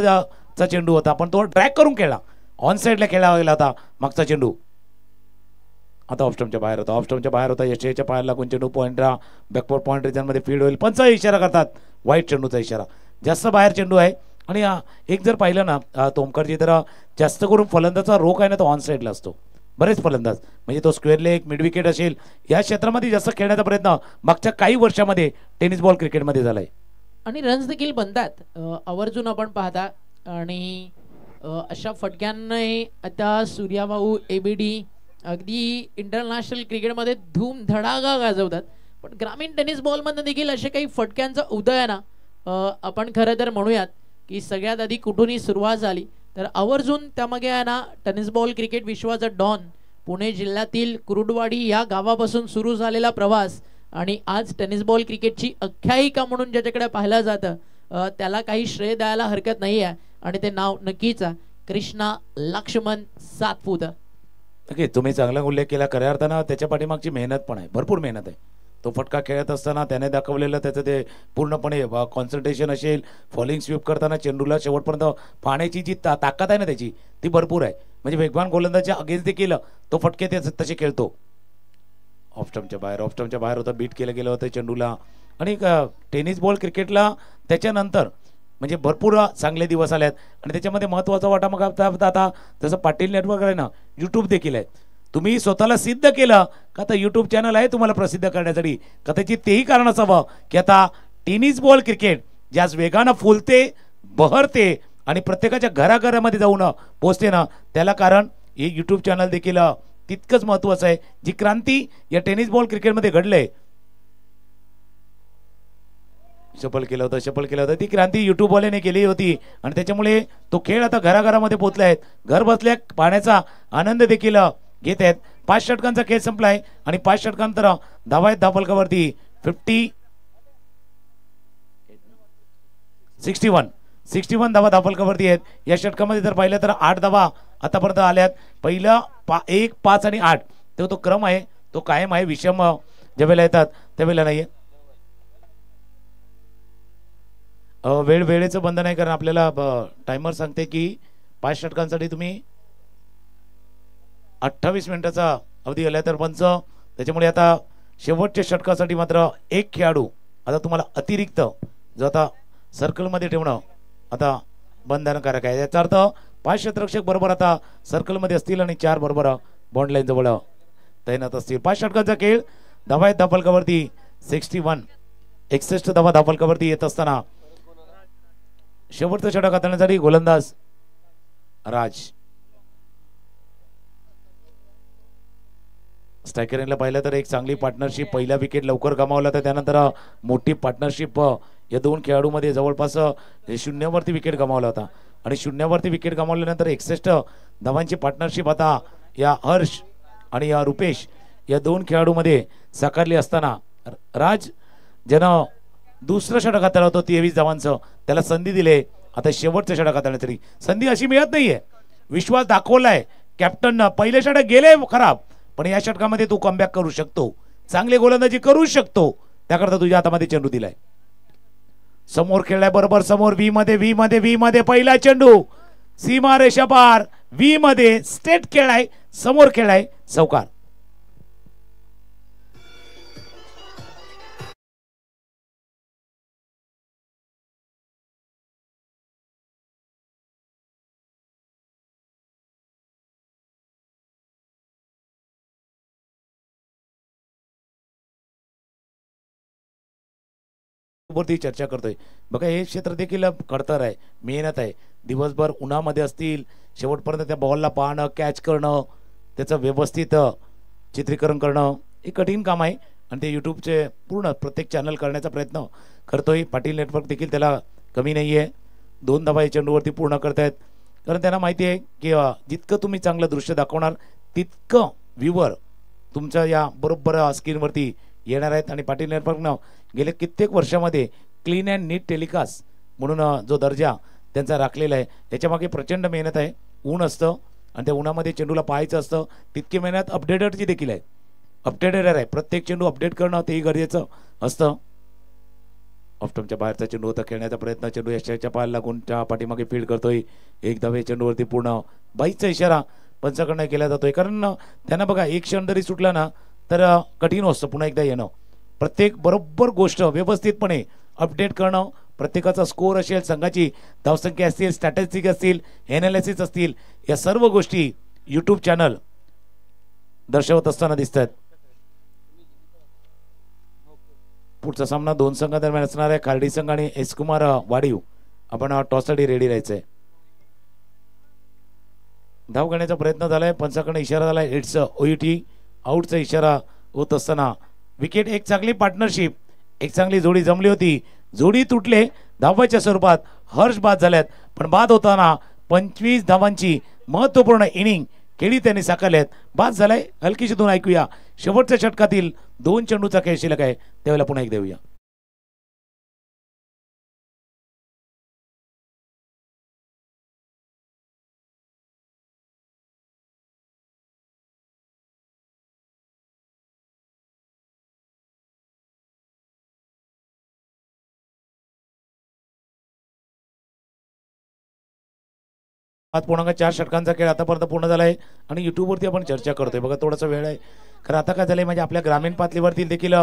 चा चेंडू होता, पण तो ट्रॅक करून खेळला, ऑन साईडला खेळला गेला होता मागचा चेंडू. आता ऑफस्टमच्या बाहेर होता, ऑफस्टमच्या बाहेर होता, यष्टीच्या पायाला लागून चेंडू पॉईंटला बॅकवर्ड पॉईंट रिजनमध्ये फील्ड होईल. पंच इशारा करतात, वाईट चेंडूचा इशारा, जास्त बाहेर चेंडू आहे. आणि एक जर पाहिलं ना तोमकरजी तर जास्त करून फलंदाचा रोख आहे ना तो ऑन साईडला असतो. बरेच फलंदाज म्हणजे तो स्क्वेअर लेग मिड विकेट असेल या क्षेत्रामध्ये जास्त खेळण्याचा प्रयत्न मागच्या काही वर्षामध्ये टेनिस बॉल क्रिकेटमध्ये झालाय. आणि रन्स देखील बनतात आवर्जून आपण पाहता. आणि अशा फटक्यांनी आता सूर्याभाऊ एबीडी अगदी इंटरनॅशनल क्रिकेटमध्ये धूम धडाका गाजवतात. पण ग्रामीण टेनिस बॉलमध्ये देखील असे काही फटक्यांचा उदय आहे ना आपण खरं तर म्हणूयात की सगळ्यात आधी कुठूनही सुरुवात झाली तर आवर्जून त्यामागे आहे ना टेनिस बॉल क्रिकेट विश्वाचा डॉन पुणे जिल्ह्यातील कुरुडवाडी या गावापासून सुरू झालेला प्रवास आणि आज टेनिस बॉल क्रिकेटची आख्यायिका म्हणून ज्याच्याकडे पाहिलं जातं त्याला काही श्रेय द्यायला हरकत नाही आहे. आणि ते नाव नक्कीच कृष्णा लक्ष्मण सातपुते. ओके, तुम्ही चांगला उल्लेख केला. खऱ्या अर्थानं त्याच्या पाठीमागची मेहनत पण आहे, भरपूर मेहनत आहे. तो फटका खेळत असताना त्याने दाखवलेलं त्याचं ते पूर्णपणे कॉन्सन्ट्रेशन असेल, फॉलिंग स्वीप करताना चेंडूला शेवटपर्यंत पाहण्याची जी ताकद आहे ना त्याची ती भरपूर आहे. म्हणजे वेगवान गोलंदाजच्या अगेन्स्ट देखील तो फटके तसे खेळतो. ऑफस्टमच्या बाहेर होता, बीट केलं गेलं होतं चेंडूला. आणि टेनिस बॉल क्रिकेटला त्याच्यानंतर म्हणजे भरपूर चांगले दिवस आले आहेत. आणि त्याच्यामध्ये महत्त्वाचा वाटा मग आता जसं पाटील नेटवर्क आहे ना, यूट्यूब देखील आहे. तुम्ही स्वतःला सिद्ध केलं का आता यूट्यूब चॅनल आहे तुम्हाला प्रसिद्ध करण्यासाठी, कदाचित तेही कारण असावं की आता टेनिस बॉल क्रिकेट ज्याच वेगानं फुलते बहरते आणि प्रत्येकाच्या घराघरामध्ये जाऊन पोचते ना त्याला कारण हे यूट्यूब चॅनल देखील तितकंच महत्त्वाचं आहे. जी क्रांती या टेनिस बॉल क्रिकेटमध्ये घडले, सफल केलं होतं ती क्रांती युट्यूबवाल्याने केली होती. आणि त्याच्यामुळे तो खेळ आता घराघरामध्ये पोहोचला आहे. घर बसल्या पाहण्याचा आनंद देखील घेत आहेत. 5 षटकांचा खेळ संपलाय आणि 5 षटकांतर धावा आहेत धावफलकावरती 61 धावा धावफलकावरती आहेत. या षटकामध्ये जर पाहिलं तर 8 धावा आतापर्यंत आल्यात. पहिला 1, 5 आणि 8 तो क्रम आहे, तो कायम आहे. विषम ज्यावेळेला येतात त्यावेळेला नाहीये. वेळेचं बंधन आहे कारण आपल्याला टायमर सांगते की 5 षटकांसाठी तुम्ही 28 मिनिटाचा अवधी आला तर पंच. त्याच्यामुळे आता शेवटच्या षटकासाठी मात्र एक खेळाडू आता तुम्हाला अतिरिक्त जो आता सर्कलमध्ये ठेवणं आता बंधनकारक आहे. याचा अर्थ 5 क्षेत्ररक्षक बरोबर आता सर्कलमध्ये असतील आणि 4 बरोबर बॉन्ड लाईन जवळ तैनात असतील. 5 षटकांचा खेळ धावा आहेत धावफलकावरती 61 धावा धावफलकावरती येत असताना शेवटचं षटक हाताळण्यासाठी गोलंदाज राज. स्ट्रायकरला पाहिलं तर एक चांगली पार्टनरशिप, पहिला विकेट लवकर गमावला तर त्यानंतर मोठी पार्टनरशिप या दोन खेळाडूमध्ये जवळपास 0वरती विकेट गमावला होता. आणि 0वरती विकेट गमावल्यानंतर 61 धावांची पार्टनरशिप आता या हर्ष आणि या रुपेश या दोन खेळाडूमध्ये साकारली असताना राज ज्यानं दुसरं षटक हाताळतो 23 धावांचं त्याला संधी दिले. आता शेवटचं षटक हाताळण्यासाठी संधी अशी मिळत नाहीये. विश्वास दाखवलाय कॅप्टननं. पहिले षटक गेले खराब, पण या षटकामध्ये तू कमबॅक करू शकतो, चांगले गोलंदाजी करू शकतो, त्याकरता तुझ्या हातामध्ये चेंडू दिलाय. समोर खेळलाय बरोबर, समोर व्ही मध्ये पहिला चेंडू सीमा रेषा पार, व्ही मध्ये स्टेट खेळलाय, समोर खेळलाय चौकार. वरती चर्चा करतोय बघा. हे क्षेत्र देखील खडतर आहे, मेहनत आहे. दिवसभर उन्हामध्ये असतील, शेवटपर्यंत त्या बॉलला पाहणं, कॅच करणं, त्याचं व्यवस्थित चित्रीकरण करणं हे कठीण काम आहे. आणि ते यूट्यूबचे पूर्ण प्रत्येक चॅनल करण्याचा प्रयत्न करतोय. पाटील नेटवर्क देखील त्याला कमी नाही आहे. 2 धावा या चेंडूवरती पूर्ण करतायत, कारण त्यांना माहिती आहे की जितकं तुम्ही चांगलं दृश्य दाखवणार तितकं व्ह्यूवर तुमच्या या बरोबर स्क्रीनवरती येणार आहेत. आणि पाटील नेटवर्कनं गेल्या कित्येक वर्षामध्ये क्लीन अँड नीट टेलिकास्ट म्हणून जो दर्जा त्यांचा राखलेला आहे याच्यामागे प्रचंड मेहनत आहे. ऊन असतं आणि त्या उन्हामध्ये चेंडूला पाहायचं असतं, तितकी मेहनत अपडेटरची देखील आहे. अपडेटेटर आहे, प्रत्येक चेंडू अपडेट करणं तेही गरजेचं असतं. ऑफ्टमच्या बाहेरचा चेंडू होता, खेळण्याचा प्रयत्न, चेंडू यशाच्या पायाला लागून त्या पाठीमागे फील्ड करतोय. एक धावे चेंडूवरती पूर्ण. बाईचा इशारा पंचाकडनं केला जातोय, कारण त्यांना बघा एक क्षण जरी सुटला ना तर कठीण असतं पुन्हा एकदा येणं. प्रत्येक बरोबर गोष्ट व्यवस्थितपणे अपडेट करणं, प्रत्येकाचा स्कोर असेल, संघाची धावसंख्या असतील, स्टॅटिस्टिक असतील, एनालिसिस असतील, या सर्व गोष्टी यूट्यूब चॅनल दर्शवत असताना दिसतात. पुढचा सामना दोन संघांदरम्यान असणार आहे, खार्डी संघ आणि एस कुमार वाडीव. आपण टॉससाठी रेडी राहायचंय. धाव घेण्याचा प्रयत्न झालाय, पंचाकडनं इशारा झालाय, इट्स ओयूटी, आउटचा इशारा होत असताना विकेट. एक चांगली पार्टनरशिप, एक चांगली जोडी जमली होती. जोडी तुटले, धावाच्या स्वरूपात हर्ष बाद झाल्यात, पण बाद होताना 25 धावांची महत्वपूर्ण इनिंग केळी त्यांनी साकारल्यात. बाद झालाय, हलकीशी दोन ऐकूया. शेवटच्या षटकातील 2 चेंडूचा खेळ शिल्लक आहे, त्यावेळेला पुन्हा एक देऊया. आज पूर्णांक 4 षटकांचा खेळ आतापर्यंत पूर्ण झालाय आणि युट्यूबवरती आपण चर्चा करतोय. बघा थोडासा वेळ आहे, कारण आता काय झालंय म्हणजे आपल्या ग्रामीण पातळीवरती देखील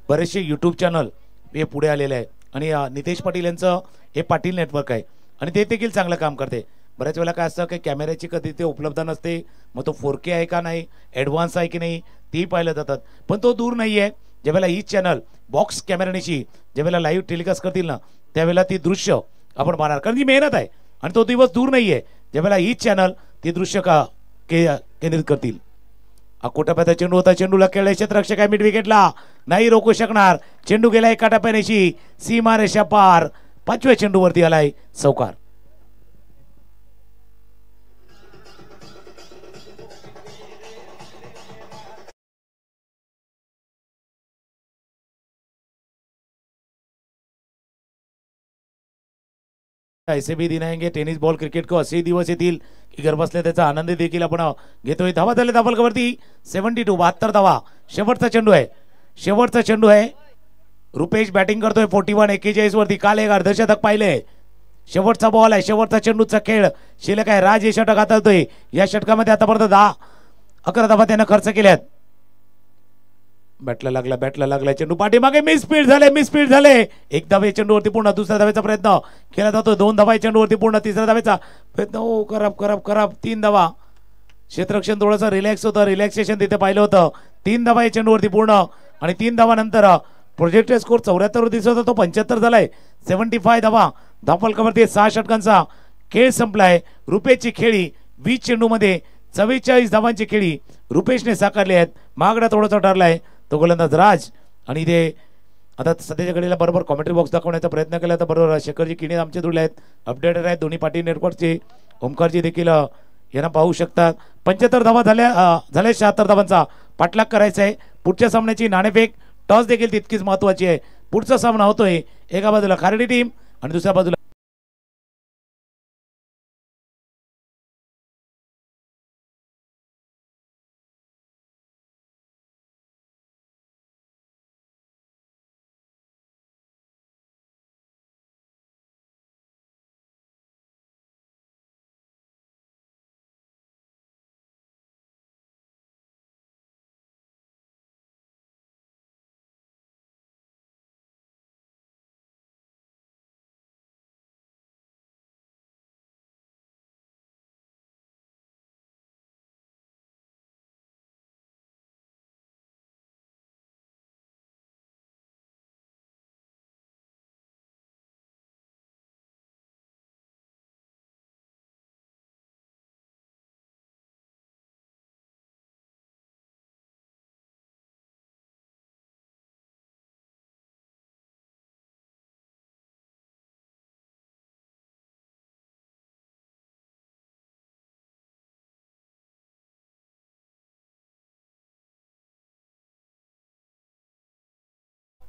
बरेचसे युट्यूब चॅनल हे पुढे आलेले आहे आणि नितेश पाटील यांचं हे पाटील नेटवर्क आहे आणि ते देखील चांगलं काम करते. बऱ्याच वेळेला काय असतं की कॅमेऱ्याची कधी ते उपलब्ध नसते, मग तो 4K आहे का नाही, ॲडव्हान्स आहे की नाही, तेही पाहिलं जातात. पण तो दूर नाही आहे. ज्यावेळेला ही चॅनल बॉक्स कॅमेऱ्यानिशी ज्यावेळेला लाईव्ह टेलिकास्ट करतील ना, त्यावेळेला ती दृश्य आपण पाहणार, कारण ती मेहनत आहे आणि तो दिवस दूर नाही आहे ज्यावेळेला ही चॅनल ती दृश्य केंद्रित करतील. कोटाप्याचा चेंडू होता, चेंडूला खेळले क्षेत्ररक्षक आहे, मिड विकेटला नाही रोखू शकणार. चेंडू गेला एका टप्प्यानेशी सीमा रेषा पार. 5व्या चेंडूवरती आलाय चौकार. ऐसे भी दिन आएंगे टेनिस बॉल क्रिकेट को असे दिवस येतील की घर बसल्या त्याचा आनंद देखील आपण घेतोय. धावा झाले धावलकावरती 72, 72 धावा. शेवटचा चेंडू आहे, शेवटचा चेंडू आहे. रुपेश बॅटिंग करतोय 41, 41 वरती. काल एक अर्धशतक पाहिले. शेवटचा बॉल आहे, शेवटचा चेंडूचा खेळ शिल्लक आहे. राज हे षटक हाताळतोय. या षटकामध्ये आतापर्यंत 10-11 धावा त्यानं खर्च केल्यात. बॅटला लागला, बॅटला लागला, चेंडू पाठीमागे मिसफील्ड झाले, मिसफील्ड झाले. एक धावे चेंडूवरती पूर्ण. दुसऱ्या धावेचा प्रयत्न केला जातो. 2 धावा चेंडूवरती पूर्ण. तिसऱ्या धावेचा प्रयत्न, ओ खराब 3 धावा. क्षेत्ररक्षण थोडंसं रिलॅक्स होतं, रिलॅक्सेशन तिथे पाहिलं होतं. 3 धावा चेंडूवरती पूर्ण आणि 3 धावा नंतर प्रोजेक्टेड स्कोर 74 दिसत होता, तो 75 झालाय. 75 धावा. धावफलकावरती 6 षटकांचा खेळ संपलाय. रुपेशची खेळी 20 चेंडूमध्ये 44 धावांची खेळी रुपेशने साकारली आहेत. मागडा थोडासा ठरलाय तो गोलंदाज राज. आणि ते आता सध्याच्या घडीला बरोबर कॉमेंट्री बॉक्स दाखवण्याचा प्रयत्न केला तर बरोबर शेखरजी किणी आमचे जुळले आहेत, अपडेटेड आहेत दोन्ही पाटी नेटवर्कचे. ओमकारजी देखील यांना पाहू शकतात. 75 धावा झाल्या 76 धावांचा पाठलाग करायचा आहे. पुढच्या सामन्याची नाणेफेक टॉस देखील तितकीच महत्वाची आहे. पुढचा सामना होतोय एका बाजूला खार्डी टीम आणि दुसऱ्या बाजूला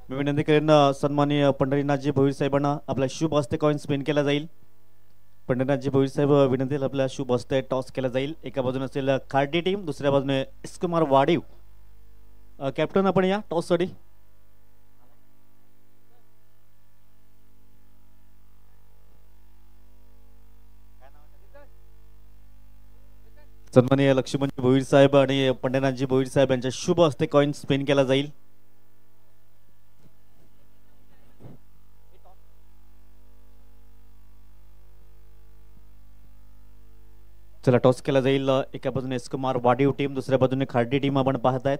मी विनंती करेन सन्माननीय पंढरीनाथजी भोईर साहेबांना आपल्या शुभ हस्ते कॉइन स्पिन केला जाईल. पंढरीनाथजी भोईर साहेब विनंती आपल्या शुभ हस्ते टॉस केला जाईल. एका बाजूने असेल खार्डी टीम, दुसऱ्या बाजूने एस कुमार वाडीव. कॅप्टन आपण या टॉस साठी. सन्माननीय लक्ष्मणजी भोईर साहेब आणि पंढरीनाथजी भोईर साहेब यांच्या शुभ हस्ते कॉइन स्पिन केला जाईल. चला टॉस केला जाईल. एका बाजूने एस कुमार वाडीव टीम, दुसऱ्या बाजूने खार्डी टीम आपण पाहत आहेत.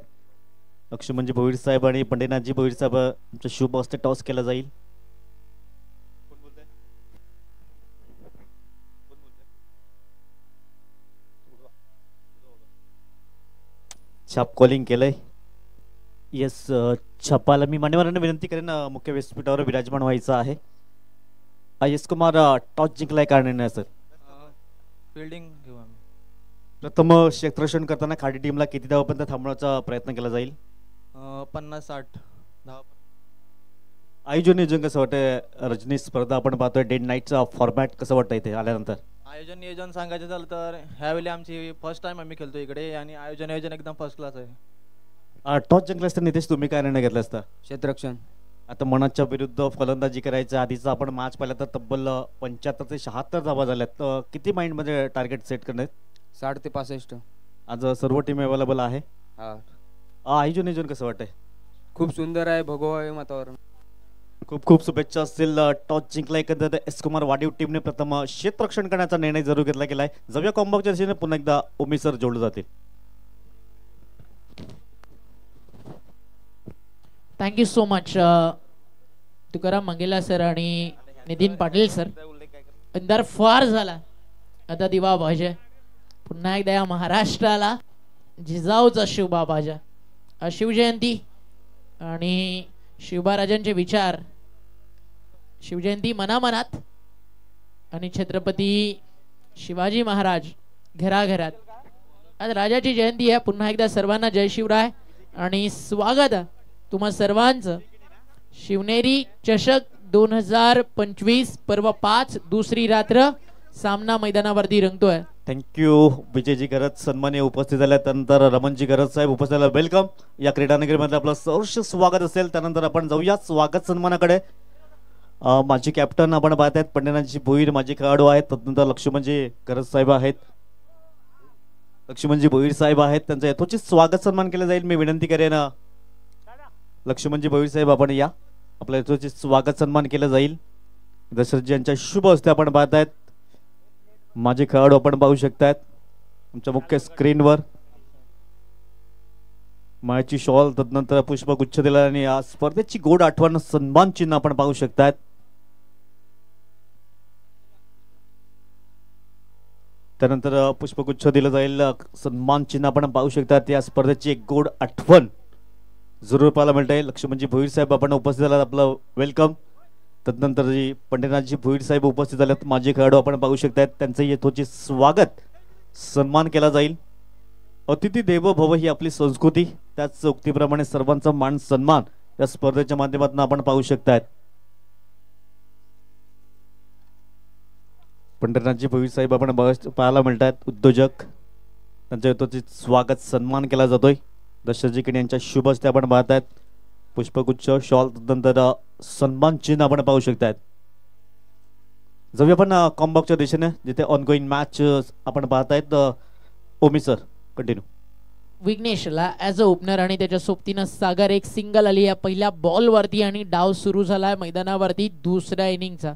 लक्ष्मणजी भोईर साहेब आणि पंढरीनाथजी भोईर साहेब यांच्या शुभ हस्ते टॉस केला जाईल. छाप कॉलिंग केलंय. येस, छापाला मी मान्यवरांना विनंती करेन मुख्य व्यासपीठावर विराजमान व्हायचं आहे. एस कुमार टॉस जिंकलाय कारण सर फिल्डिंग घेऊ आम्ही. प्रथम क्षेत्ररक्षण करताना खाडी टीमला किती धावापर्यंत थांबवण्याचा प्रयत्न केला जाईल? 50-60 धावा. आयोजन नियोजन कसं वाटतंय? रजनी स्पर्धा आपण पाहतोय, डे नाईटचा फॉर्मॅट कसं वाटतं इथे आल्यानंतर? आयोजन नियोजन सांगायचं झालं तर ह्यावेळी आमची फर्स्ट टाइम आम्ही खेळतो इकडे आणि आयोजन नियोजन एकदम फर्स्ट क्लास आहे. टॉस जिंकला असता नितेश तुम्ही काय निर्णय घेतला असता? क्षेत्ररक्षण. आता मनाच्या विरुद्ध फलंदाजी करायच्या आधीचा आपण मॅच पाहिला तर तब्बल 75 ते 76 धावा झाल्यात. किती माइंडमध्ये टार्गेट सेट करण्यात? 60 ते 65. आज सर्व टीम अवेलेबल आहे. हा. आयोजन नियोजन कसं वाटतंय? खूप सुंदर आहे, भगवा आहे वातावरण. खूप खूप शुभेच्छा असतील. टॉस जिंकला एकंदर एस कुमार वाडीव टीमने प्रथम क्षेत्ररक्षण करण्याचा निर्णय जरूर घेतला गेलाय. जाऊया कॉम्बॉक्सच्या दिशेने पुन्हा एकदा ओमी सर जोडले जातील. Thank you so much Tukaram Mangela sir आणि नितीन पाटील सर. अंधार फार झाला, आता दिवा पाहिजे. पुन्हा एकदा या महाराष्ट्राला जिजाऊचा शिवबा पाहिजे. शिवजयंती आणि शिवबाराजांचे विचार, शिवजयंती मनामनात आणि छत्रपती शिवाजी महाराज घराघरात. आज राजाची जयंती आहे. पुन्हा एकदा सर्वांना जय शिवराय आणि स्वागत तुम्हा सर्वांचं शिवनेरी चषक 2025 पर्व 5 दुसरी रात्र सामना मैदानावरती रंगतोय. थँक्यू विजयजी गरज सन्मान्य उपस्थित झाल्या. त्यानंतर रमणजी गरज साहेब उपस्थित झाला. वेलकम. या क्रीडानगरीमध्ये आपलं सहर्ष स्वागत असेल. त्यानंतर आपण जाऊया स्वागत सन्मानाकडे. माजी कॅप्टन आपण पाहत आहेत पंढरीनाथजी भोईर माजी खेळाडू आहेत. त्यानंतर लक्ष्मणजी गरज साहेब आहेत, लक्ष्मणजी भोईर साहेब आहेत. त्यांचं यथोचित स्वागत सन्मान केलं जाईल. मी विनंती करेन लक्ष्मणजी भोईर साहेब आपण या, आपल्या यथोचित स्वागत सन्मान केलं जाईल. दशरथजी यांच्या शुभ हस्ते आपण पाहत आहेत. माझे खेळाडू आपण पाहू शकतायत आमच्या मुख्य स्क्रीनवर. मायाची शॉल, तदनंतर पुष्पगुच्छ दिला आणि या स्पर्धेची गोड आठवण सन्मान चिन्ह आपण पाहू शकतायत. त्यानंतर पुष्पगुच्छ दिला जाईल, सन्मान चिन्ह आपण पाहू शकतात. या स्पर्धेची एक गोड आठवण जरूर पाहायला मिळते. लक्ष्मणजी भोईर साहेब आपण उपस्थित झालात, आपलं वेलकम. तदनंतर जी पंढरीनाथजी भोईर साहेब उपस्थित झालेत, माझे खेळाडू आपण पाहू शकतात. त्यांचं यथोचित स्वागत सन्मान केला जाईल. अतिथी देवो भव ही आपली संस्कृती, त्याच उक्तीप्रमाणे सर्वांचा मान सन्मान या स्पर्धेच्या माध्यमातून आपण पाहू शकतात. पंढरीनाथजी भोईर साहेब आपण पाहायला मिळतात, उद्योजक. त्यांच्या यथोचित स्वागत सन्मान केला जातोय. दशरथजी किणी यांच्या शुभ हस्ते आपण पाहतात. पुष्पगुच्छ, शॉल, नंतर सन्मान चिन्ह आपण पाहू शकतात. जाऊया आपण कॉम्बॉक्सच्या दिशेने, जिथे ऑनगोईंग मॅच आपण पाहतायत. Omi sir continue. विघ्नेशला ॲज अ ओपनर आणि त्याच्या सोबतीनं सागर एक सिंगल आली या पहिल्या बॉलवरती आणि डाव सुरू झालाय मैदानावरती दुसऱ्या इनिंगचा.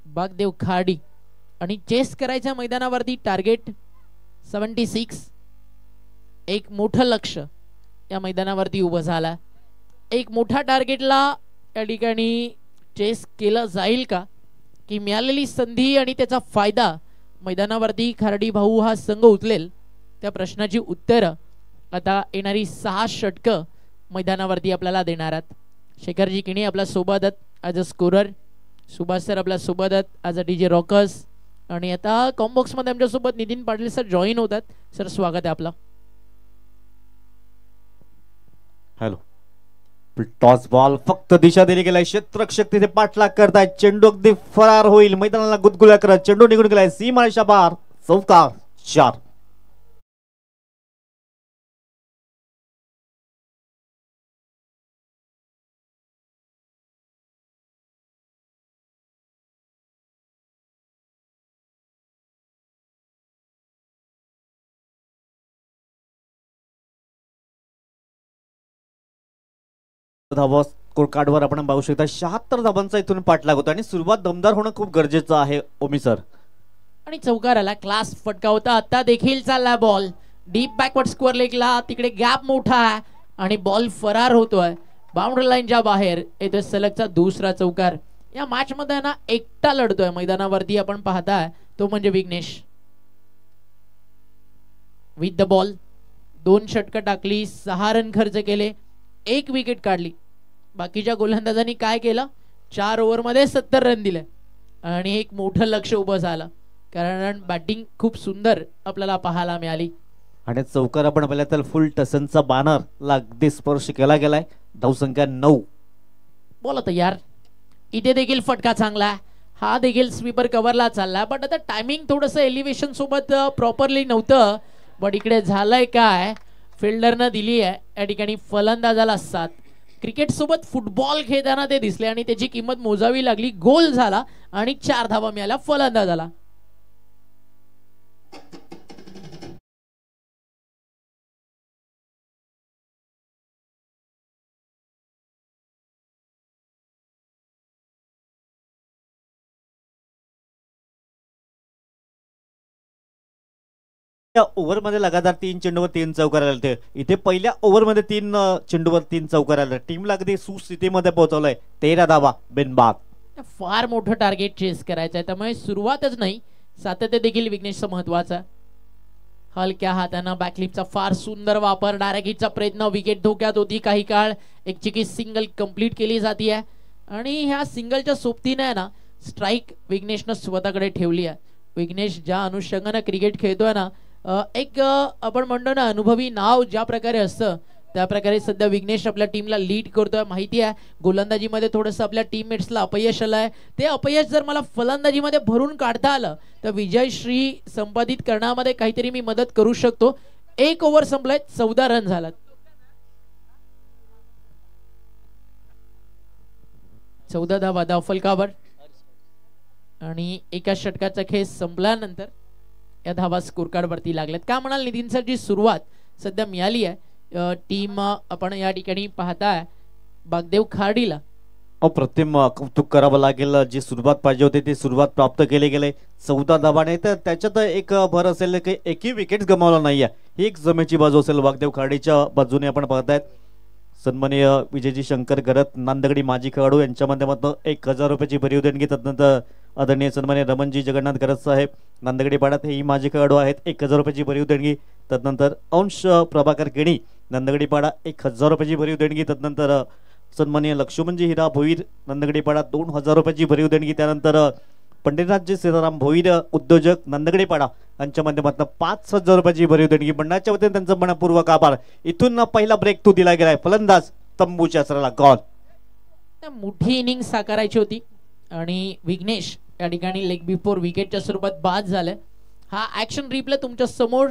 बागदेव खाडी आणि चेस करायच्या मैदानावरती टार्गेट 76. एक मोठं लक्ष या मैदानावरती उभं झाला. एक मोठ्या टार्गेटला या ठिकाणी चेस केलं जाईल का, की मिळालेली संधी आणि त्याचा फायदा मैदानावरती खार्डी भाऊ हा संघ उचलेल, त्या प्रश्नाची उत्तरं आता येणारी 6 षटकं मैदानावरती आपल्याला देणार आहेत. शेखरजी किणी आपल्या सोबत as a scorer, Subhash sir आपल्या सोबत ॲज अ DJ रॉकर्स, आणि आता कॉम्बॉक्समध्ये आमच्यासोबत नितीन पाटील सर जॉईन होतात. सर स्वागत आहे आपलं. हॅलो. टॉस बॉल फक्त दिशा दिली गेलाय. क्षेत्ररक्षक तिथे पाठलाग करतायत. चेंडू अगदी फरार होईल मैदानाला गुदगुल्या करत चेंडू निघून गेलाय सीमारेषा पार. चौकार 4. धावा स्कोर कार्डवर आपण पाहू शकता. 76 धावांचा इथून पाठलाग होता आणि सुरुवात दमदार होणं खूप गरजेचं आहे ओमी सर. आणि चौकाराला क्लास फटका होता. आता देखील चालला बॉल डीप बॅकवर्ड स्क्वेअर लेगला. तिकडे गॅप मोठा आहे आणि बॉल फरार होतोय बाउंड्री लाईनच्या बाहेर. येतोय सलगचा दुसरा चौकार. या मॅच मध्ये ना एकटा लढतोय मैदानावरती आपण पाहताय तो म्हणजे विघ्नेश. विथ द बॉल 2 षटकं टाकली, 6 रन खर्च केले, 1 विकेट काढली. बाकीच्या गोलंदाजांनी काय केलं, 4 ओव्हरमध्ये 70 रन दिले आणि एक मोठं लक्ष उभं झालं कारण बॅटिंग खूप सुंदर आपल्याला पाहायला मिळाली. आणि चौकार आपण पाहिलं तर फुल टसनचा बॅनर ला अगदी स्पर्श केला गेलाय. धावसंख्या 9. बोला तयार. इथे देखील फटका चांगला आहे. हा देखील स्वीपर कव्हरला चालला बट आता टायमिंग थोडंसं एलिव्हेशन सोबत प्रॉपरली नव्हतं. बट इकडे झालंय काय, फिल्डरनं दिली आहे या ठिकाणी फलंदाजाला 7. क्रिकेट सोबत फुटबॉल खेळताना ते दिसले आणि त्याची किंमत मोजावी लागली. गोल झाला आणि 4 धावा मिळाल्या फलंदाजाला. ओव्हरमध्ये लगातार 3 चेंडूवर 3 चौकार आले. इथे पहिल्या ओव्हरमध्ये 3 चेंडूवर 3 चौकार आले. टीमला अगदी सुस्थितीमध्ये पोहोचवलंय. 13 धावा बिनबाद. फार मोठं टार्गेट चेस करायचं आहे त्यामुळे सुरुवातच नाही, सातत्य देखील विघ्नेशचं महत्वाचा. हलक्या हातानं बॅकलिपचा फार सुंदर वापर. डायरेक्ट हिटचा प्रयत्न, विकेट धोक्यात होती काही काळ. एक चिकी सिंगल कंप्लीट केली जाते आणि ह्या सिंगलच्या सोबतीने ना स्ट्राईक विघ्नेशनं स्वतःकडे ठेवली आहे. विघ्नेश ज्या अनुषंगाने क्रिकेट खेळतोय ना, एक आपण म्हणतो ना अनुभवी नाव ज्या प्रकारे असतं त्या प्रकारे सध्या विघ्नेश आपल्या टीमला लीड करतोय. माहिती आहे गोलंदाजीमध्ये थोडंसं आपल्या टीममेट्सला अपयश आलंय. ते अपयश जर मला फलंदाजीमध्ये भरून काढता आलं तर विजयश्री संपादित करण्यामध्ये काहीतरी मी मदत करू शकतो. 1 ओव्हर संपलाय, 14 रन झालात. चौदा धावा धावफलकावर आणि एका षटकाचा खेळ संपल्यानंतर या धावा स्कोर कार्ड वरती लागल्यात. का म्हणाल नितीन सर, जी सुरुवात सध्या मिळाली आहे टीम आपण या ठिकाणी पाहताय बागदेव खार्डीला अप्रतिम कौतुक करावं लागेल. जी सुरुवात पाहिजे होती ती सुरुवात प्राप्त केली गेले. 14 धावाने तर त्याच्यात एक भर असेल की एकही विकेट गमावला नाहीये. ही एक जमेची बाजू असेल बागदेव खार्डीच्या बाजूने. आपण पाहतायत सन्माननीय विजयजी शंकर गरत नांदगडी माजी खेळाडू यांच्या माध्यमातून 1000 रुपयाची भरीव देणगी. तदनंतर आदरणीय सन्माननीय रमणजी जगन्नाथ गरत साहेब नांदगडी पाड्यात हेही माजी खेळाडू आहेत. 1000 रुपयाची भरीव देणगी. तदनंतर अंश प्रभाकर केणी नांदगडी पाडा 1000 रुपयाची भरीव देणगी. तदनंतर सन्माननीय लक्ष्मणजी हिरा भोईर नांदगडी पाडा 2000 रुपयाची भरीव देणगी. त्यानंतर पंडितराजजी सीताराम भोईर उद्योजक नांदगडी पाडा यांच्या माध्यमातून 5000 रुपयाची भरीव देणगी. मंडळाच्या वतीने त्यांचं मनपूर्वक आभार. इथून पहिला ब्रेक तो दिला गेलाय. फलंदाज तंबूच्या असराला गॉल. मोठी इनिंग साकारायची होती आणि विघ्नेश या ठिकाणी लेग बिफोर विकेटच्या स्वरूपात बाद झालाय. हा ऍक्शन रिप्ले तुमच्या समोर.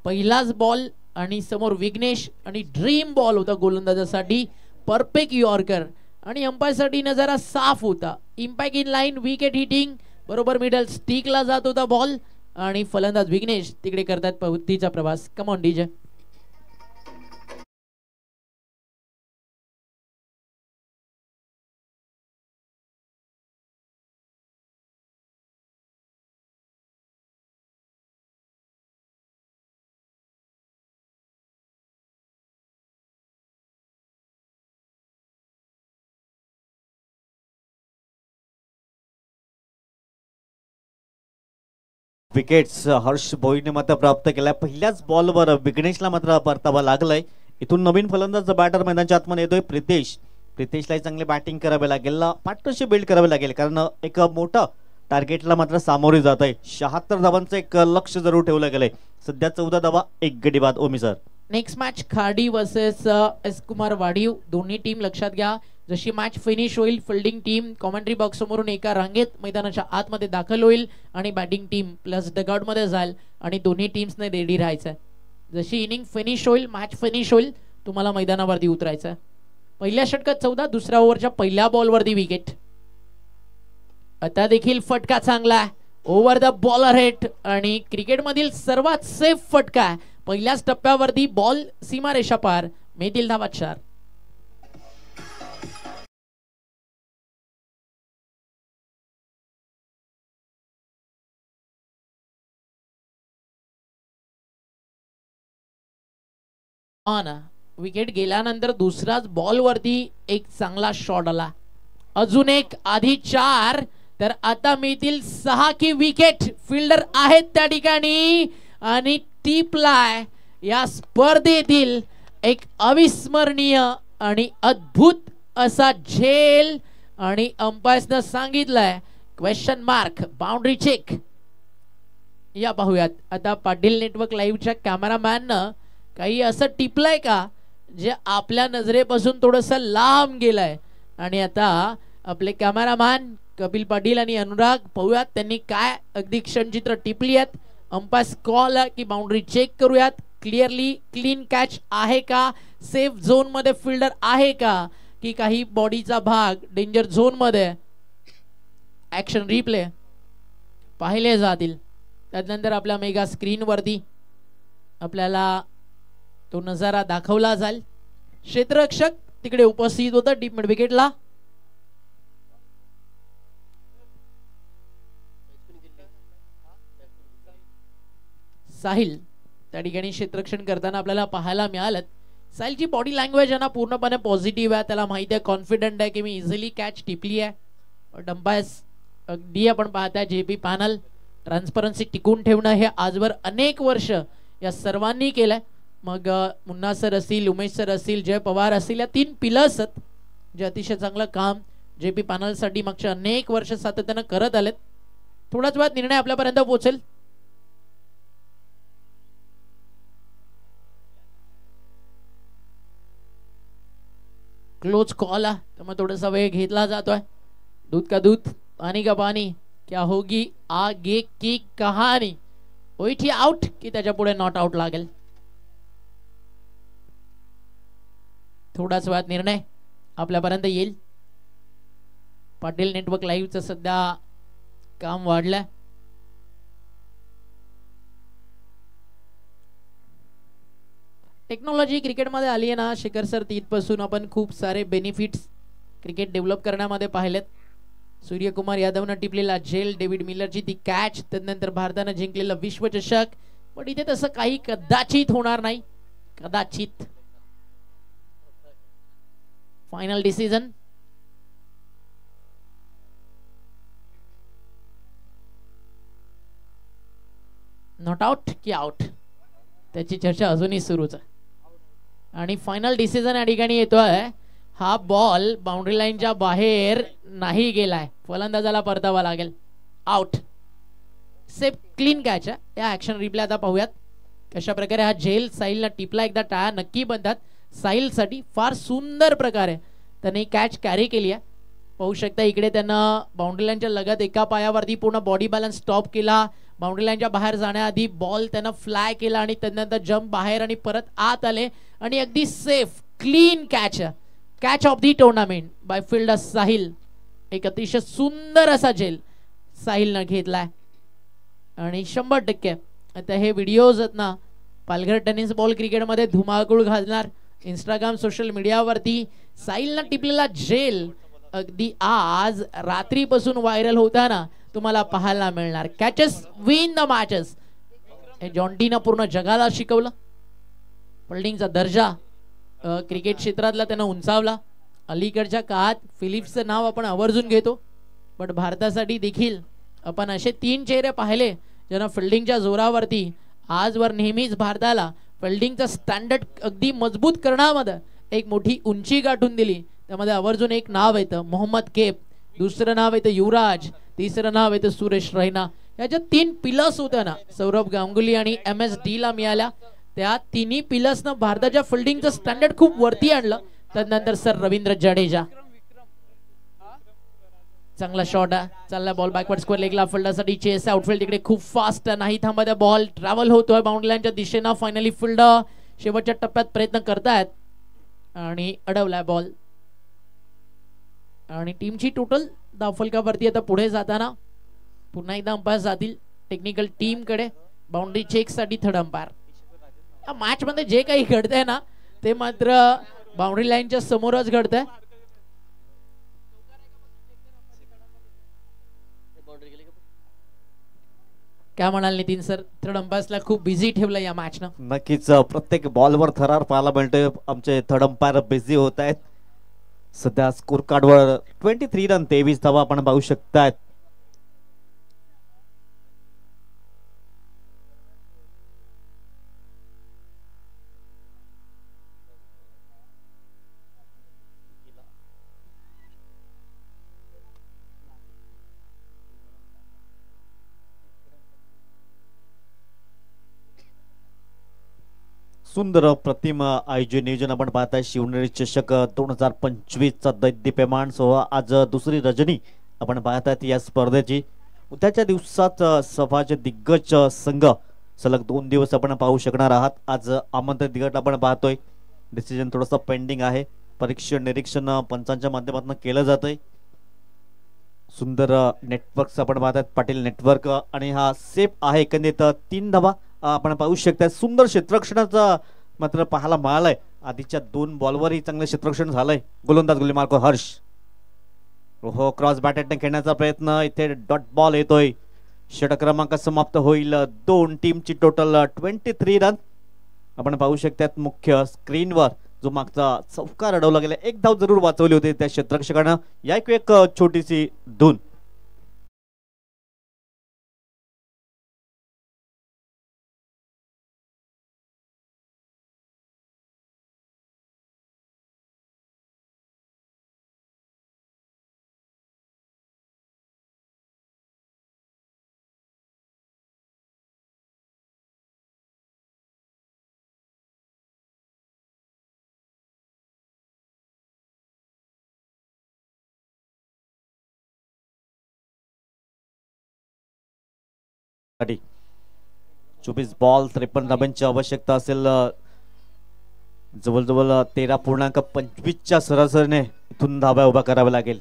पहिलाच बॉल आणि समोर विघ्नेश आणि ड्रीम बॉल होता गोलंदाजासाठी. परफेक्ट यॉर्कर आणि अंपायरसाठी नजारा साफ होता. Impact in line, wicket hitting बरोबर मिडल स्टिकला जात होता बॉल आणि फलंदाज विघ्नेश तिकडे करतात पवतीचा प्रवास. Come on DJ. Wickets Harsh भोईने मात्र प्राप्त केल्या. पहिल्याच बॉलवर विघ्नेशला मात्र परतावा लागलाय. इथून नवीन फलंदाज बॅटर मैदानाच्या आतमध्ये येतोय प्रितेश. प्रितेशला चांगली बॅटिंग करावी लागेल, पार्टनरशिप बिल्ड करावी लागेल कारण एक मोठा टार्गेटला मात्र सामोरे जात आहे. 76 धावांचं एक लक्ष जरूर ठेवलं गेलंय. सध्या 14 धावा 1 गडी बाद. ओमी सर नेक्स्ट मॅच खाडी वर्सेस एस कुमार वाडीव. दोन्ही टीम लक्षात घ्या, जशी मॅच फिनिश होईल फिल्डिंग टीम कॉमेंट्री बॉक्स समोरून एका रांगेत मैदानाच्या आतमध्ये दाखल होईल आणि बॅटिंग टीम प्लस डगआउट मध्ये जाईल आणि दोन्ही टीम्सने रेडी राहायचं. जशी इनिंग फिनिश होईल, मॅच फिनिश होईल, तुम्हाला मैदानावरती उतरायचं. पहिल्या षटकात 14, दुसऱ्या ओव्हरच्या पहिल्या बॉलवरती विकेट. आता देखील फटका चांगला ओव्हर द बॉलर हेड आणि क्रिकेटमधील सर्वात सेफ फटका. पहिल्याच टप्प्यावरती बॉल सीमारेषा पार, मिळतील धावा 4. विकेट गेल्यानंतर दुसराच बॉल वरती एक चांगला शॉट आला. अजून एक, आधी 4, तर आता मिळतील 6 की विकेट. फिल्डर आहेत त्या ठिकाणी आणि टिपलाय. या स्पर्धेतील एक अविस्मरणीय आणि अद्भुत असा झेल आणि अंपायर्सनं सांगितलंय क्वेश्चन मार्क, बाउंड्री चेक. या पाहूयात आता पाटील नेटवर्क लाईव्हच्या कॅमेरामॅननं काही असं टिपलंय का जे आपल्या नजरेपासून थोडस लांब गेलंय. आणि आता आपले कॅमेरामॅन कपिल पाटील आणि अनुराग पाहूयात त्यांनी काय अगदी क्षणचित्र टिपली आहेत. अंपायर कॉल की बाउंड्री चेक करूयात. क्लिअरली क्लीन कॅच आहे का, सेफ झोन मध्ये फिल्डर आहे का, की काही बॉडीचा भाग डेंजर झोन मध्ये. ऍक्शन रिप्ले पाहिले जातील. त्यानंतर आपल्या मेगा स्क्रीन वरती आपल्याला तो नजारा दाखवला जाईल. क्षेत्ररक्षक तिकडे उपस्थित होता डीप मिड विकेटला. साहिल त्या ठिकाणी क्षेत्ररक्षण करताना आपल्याला पाहायला मिळालं. साहिलची बॉडी लँग्वेज आहे ना पूर्णपणे पॉझिटिव्ह आहे. त्याला माहिती आहे, कॉन्फिडंट आहे की मी इझिली कॅच टिपली आहे. अंपायर्स अगदी आपण पाहताय जेपी पॅनल ट्रान्सपरन्सी टिकून ठेवणं हे आजवर अनेक वर्ष या सर्वांनी केलंय. मग मुन्ना सर असतील, उमेश सर असतील, जय पवार असतील, या 3 पिलर्स आहेत जे अतिशय चांगलं काम जेपी पॅनलसाठी मागच्या अनेक वर्ष सातत्यानं करत आलेत. थोड्याच वेळात निर्णय आपल्यापर्यंत पोहोचेल. क्लोज कॉल आहे त्यामुळे थोडासा वेळ घेतला जातोय. दूध का दूध, पानी का पानी, क्या होगी आगे की कहानी. ओईठी आउट की त्याच्या पुढे नॉट आउट लागेल. थोडाच वेळात निर्णय आपल्यापर्यंत येईल. पाटील नेटवर्क लाईव्हचं सध्या काम वाढलंय. टेक्नॉलॉजी क्रिकेटमध्ये आली आहे ना शेखर सर, तिथपासून आपण खूप सारे बेनिफिट्स क्रिकेट डेव्हलप करण्यामध्ये पाहिलेत. सूर्यकुमार यादवनं टिपलेला झेल, डेव्हिड मिलरची ती कॅच, त्यानंतर भारतानं जिंकलेला विश्वचषक. पण इथे तसं काही कदाचित होणार नाही, कदाचित. फायनल डिसिजन नॉट आउट की आउट त्याची चर्चा अजूनही सुरूच आहे. आणि फायनल डिसिजन या ठिकाणी येतोय. हा बॉल बाउंड्री लाईनच्या बाहेर नाही गेलाय, फलंदाजाला परतावा लागेल. आउट, सेफ क्लीन कॅच आहे. या ऍक्शन रिप्ले आता पाहूयात कशा प्रकारे हा झेल साहिलला टिपला. एकदा टाळ्या नक्की बनतात साहिलसाठी. फार सुंदर प्रकारे त्याने कॅच कॅरी केली आहे. पाहू शकता इकडे त्यानं बाउंड्री लाईनच्या लगत एका पायावरती पूर्ण बॉडी बॅलन्स स्टॉप केला. बाउंड्री लाईनच्या बाहेर जाण्याआधी बॉल त्यानं फ्लाय केला आणि त्यानंतर जम्प बाहेर आणि परत आत आले आणि अगदी safe clean catch, catch off the tournament by fielder Sahil. एक अतिशय सुंदर असा झेल साहिलनं घेतलाय. आणि 100% आता हे व्हिडिओज आहेत ना पालघर टेनिस बॉल क्रिकेटमध्ये धुमाकूळ घालणार. इंस्टाग्राम सोशल मीडियावरती साहिलनं टिपलेला झेल अगदी आज रात्रीपासून व्हायरल होताना तुम्हाला पाहायला मिळणार. कॅचेस विन द मॅचेस हे जॉन्टीनं पूर्ण जगाला शिकवलं. फिल्डिंगचा दर्जा क्रिकेट क्षेत्रातला त्यानं उंचावला. अलीकडच्या काळात फिलिप्सचं नाव आपण आवर्जून घेतो, पण भारतासाठी देखील आपण असे 3 चेहरे पाहिले ज्यांना फिल्डिंगच्या जोरावरती आजवर नेहमीच भारताला फिल्डिंगचा स्टँडर्ड अगदी मजबूत करण्यामध्ये एक मोठी उंची गाठून दिली. त्यामध्ये आवर्जून एक नाव येतं मोहम्मद कैफ, दुसरं नाव येतं युवराज, तिसरं नाव येतं सुरेश रैना. याच्या 3 पिलर्स होत्या ना सौरभ गांगुली आणि MS डी ला मिळाल्या. त्या तिन्ही पिलर्सनं भारताच्या फिल्डिंगचं स्टँडर्ड खूप वरती आणलं. त्यानंतर सर रवींद्र जडेजा, चांगला शॉट आहे, चालला बॉल बॅकवर्ड स्क्वेअर लेगला फिल्डरसाठी चेस आउटफील्ड तिकडे खूप फास्ट नाही थांबत आहे, बॉल ट्रॅव्हल होतोय बाउंड्री लाईनच्या दिशेनं. फायनली फिल्डर शेवटच्या टप्प्यात प्रयत्न करतायत आणि अडवलाय बॉल. आणि टीमची टोटल धावफलकावरती आता पुढे जाताना पुन्हा एकदा अंपायर जातील टेक्निकल टीम कडे बाउंड्री चेक साठी थर्ड अंपायर. या मॅच मध्ये जे काही घडतंय ना ते मात्र बाउंड्री लाईनच्या समोरच घडतंय. काय म्हणाल नितीन सर, थर्ड अंपायर्सला खूप बिझी ठेवलं या मॅच न. नक्कीच प्रत्येक बॉलवर थरार पाहायला मिळतोय. आमचे थर्ड अंपायर बिझी होत आहेत. सध्या स्कोर कार्डवर 23 रन 23 धावा आपण पाहू शकतायत. सुंदर प्रतिम आयोजन नियोजन आपण पाहताय. शिवनेरी चषक 2025 चा दैदिप्यमान सोहळा आज दुसरी रजनी आपण पाहतात या स्पर्धेची. उद्याच्या दिवसात सभाचे दिग्गज संघ सलग 2 दिवस आपण पाहू शकणार आहात. आज आमंत्रित गट आपण पाहतोय. डिसिजन थोडंसं पेंडिंग आहे. परीक्षण निरीक्षण पंचांच्या माध्यमातून केलं जातंय. सुंदर नेटवर्क आपण पाहतात, पाटील नेटवर्क, आणि हा सेफ आहे. एकंदरीत 3 धावा आपण पाहू शकता. सुंदर क्षेत्ररक्षणाचा मात्र पाहायला मिळालाय. आधीच्या 2 बॉलवरही चांगलं क्षेत्ररक्षण झालंय. गोलंदाज गुलीमार्को हर्ष, हो क्रॉस बॅटेटने खेळण्याचा प्रयत्न, इथे डॉट बॉल येतोय. षटक क्रमांक समाप्त होईल. 2 टीमची टोटल 23 रन आपण पाहू शकतात. मुख्य स्क्रीनवर जो मागचा चौकार अडवला गेला, 1 धाव जरूर वाचवली होती त्या क्षेत्ररक्षकानं. या एक छोटीशी धून. साठी 24 बॉल 53 धाब्यांची आवश्यकता असेल. जवळजवळ 13.25 च्या सरासरीने इथून धाब्या उभा कराव्या लागेल.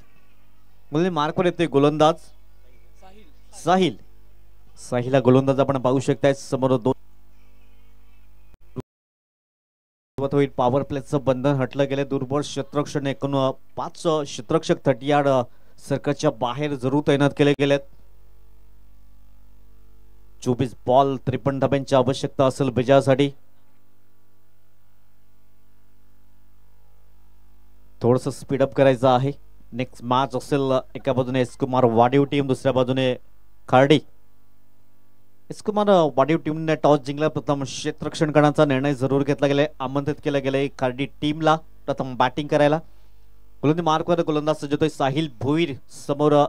मुली मार्कवर येते गोलंदाज साहिल. साहिलला गोलंदाज आपण पाहू शकताय. समोर 2 होईल. पॉवर प्लेचं बंधन हटलं गेले. दुर्बळ क्षेत्ररक्षण एकूण 5 क्षेत्ररक्षक 30 यार्ड सर्कलच्या बाहेर जरूर तैनात केले गेलेत. 24 बॉल 53 धाब्यांची आवश्यकता असेल विजयासाठी. थोडस स्पीडअप करायचं आहे. नेक्स्ट मॅच असेल एका बाजूने एस कुमार वाडीव टीम, दुसऱ्या बाजूने खार्डी. एस कुमार वाडीव टीमने टॉस जिंकला. प्रथम क्षेत्ररक्षण करण्याचा निर्णय जरूर घेतला गेलाय. आमंत्रित केलं गेलंय खार्डी टीमला प्रथम बॅटिंग करायला. गोलंदाज मार्कवर गोलंदाज सज्जतोय साहिल भोईर. समोर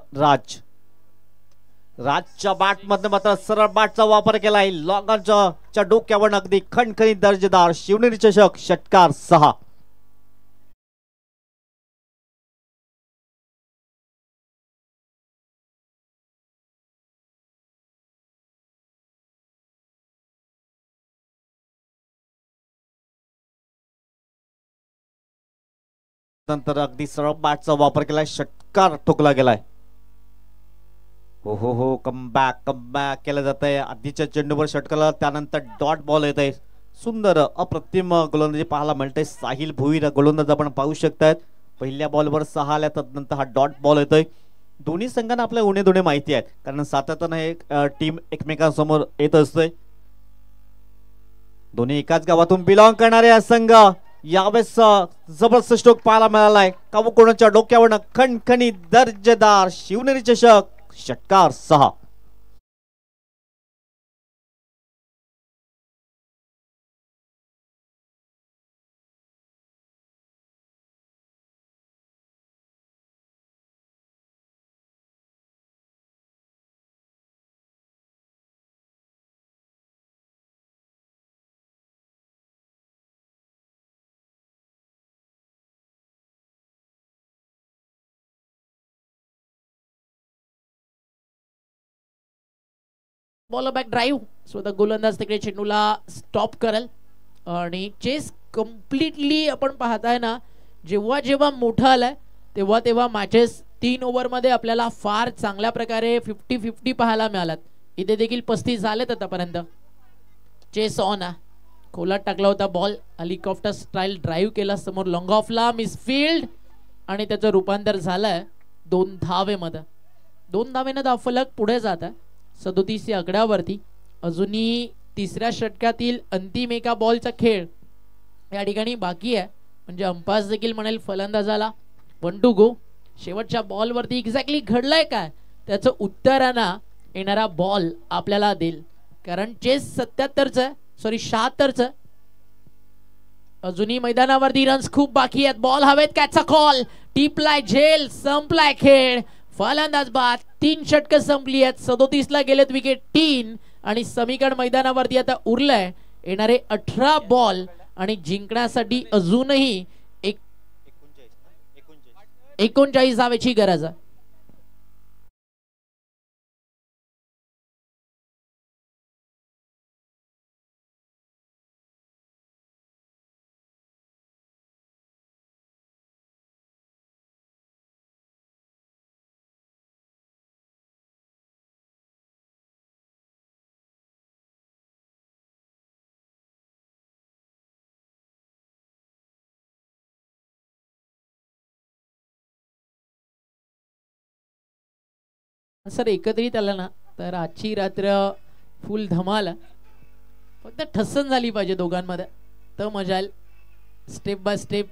राजच्या बॅट मध्ये मात्र सरळ बॅटचा वापर केलाय. लॉंगच्या डोक्यावर अगदी खणखणीत दर्जेदार शिवनेरी चषक षटकार 6. नंतर अगदी सरळ बॅटचा वापर केलाय. षटकार ठोकला गेलाय. हो कम बॅक केलं जात आहे. आधीच्या चेंडूवर षटकाला, त्यानंतर डॉट बॉल येत आहे. सुंदर अप्रतिम गोलंदाजी पाहायला मिळते. साहिल भोईर गोलंदाज आपण पाहू शकतायत. पहिल्या बॉलवर 6 आल्या, त्यानंतर हा डॉट बॉल येतोय. दोन्ही संघांना आपल्या उणे दोणे माहिती आहेत, कारण सातत्यानं एक टीम एकमेकांसमोर येत असते. दोन्ही एकाच गावातून बिलॉंग करणारे संघ. यावेळेस जबरदस्त स्ट्रोक पाहायला मिळालाय. कोणाच्या डोक्यावरनं खणखणी दर्जेदार शिवनेरी चषक षटकार 6. Ball back drive. So the गोलंदाज तिकडे चेंडूला स्टॉप करेल आणि चेस कम्प्लिटली आपण पाहताय ना, जेव्हा जेव्हा मोठं आलंय तेव्हा तेव्हा मॅचेस 3 ओव्हरमध्ये आपल्याला फार चांगल्या प्रकारे 50-50 पाहायला मिळाल्यात. इथे देखील 35 झालेत आतापर्यंत. चेस ऑन आहे. खोलात टाकला होता बॉल, हेलिकॉप्टर स्टाईल ड्राईव्ह केला समोर लॉंग ऑफला, मिसफिल्ड आणि त्याचं रूपांतर झालंय 2 धावेमध्ये. 2 धावेनं धावफलक पुढे जात आहे 37 या आकड्यावरती. अजूनही तिसऱ्या षटकातील अंतिम एका बॉलचा खेळ या ठिकाणी बाकी आहे. म्हणजे अंपायर देखील म्हणेल फलंदाजाला 1 to go. शेवटच्या बॉलवरती एक्झॅक्टली घडलंय काय त्याचं उत्तराना येणारा बॉल आपल्याला देईल. कारण चेस 77चं, सॉरी 76चं. अजूनही मैदानावरती रन्स खूप बाकी आहेत. बॉल हवेत, कॅचचा कॉल, टिपलाय झेल, संपलाय खेळ. फलंदाज बाद. 3 षटकं संपली आहेत. 37 ला गेलेत विकेट 3 आणि समीकरण मैदानावरती आता उरलंय येणारे 18 बॉल आणि जिंकण्यासाठी अजूनही 39 धावेची गरज आहे. सर एकत्रित आला ना तर आजची रात्र फुल धमाल. फक्त ठसन झाली पाहिजे दोघांमध्ये तर मजा येईल. स्टेप बाय स्टेप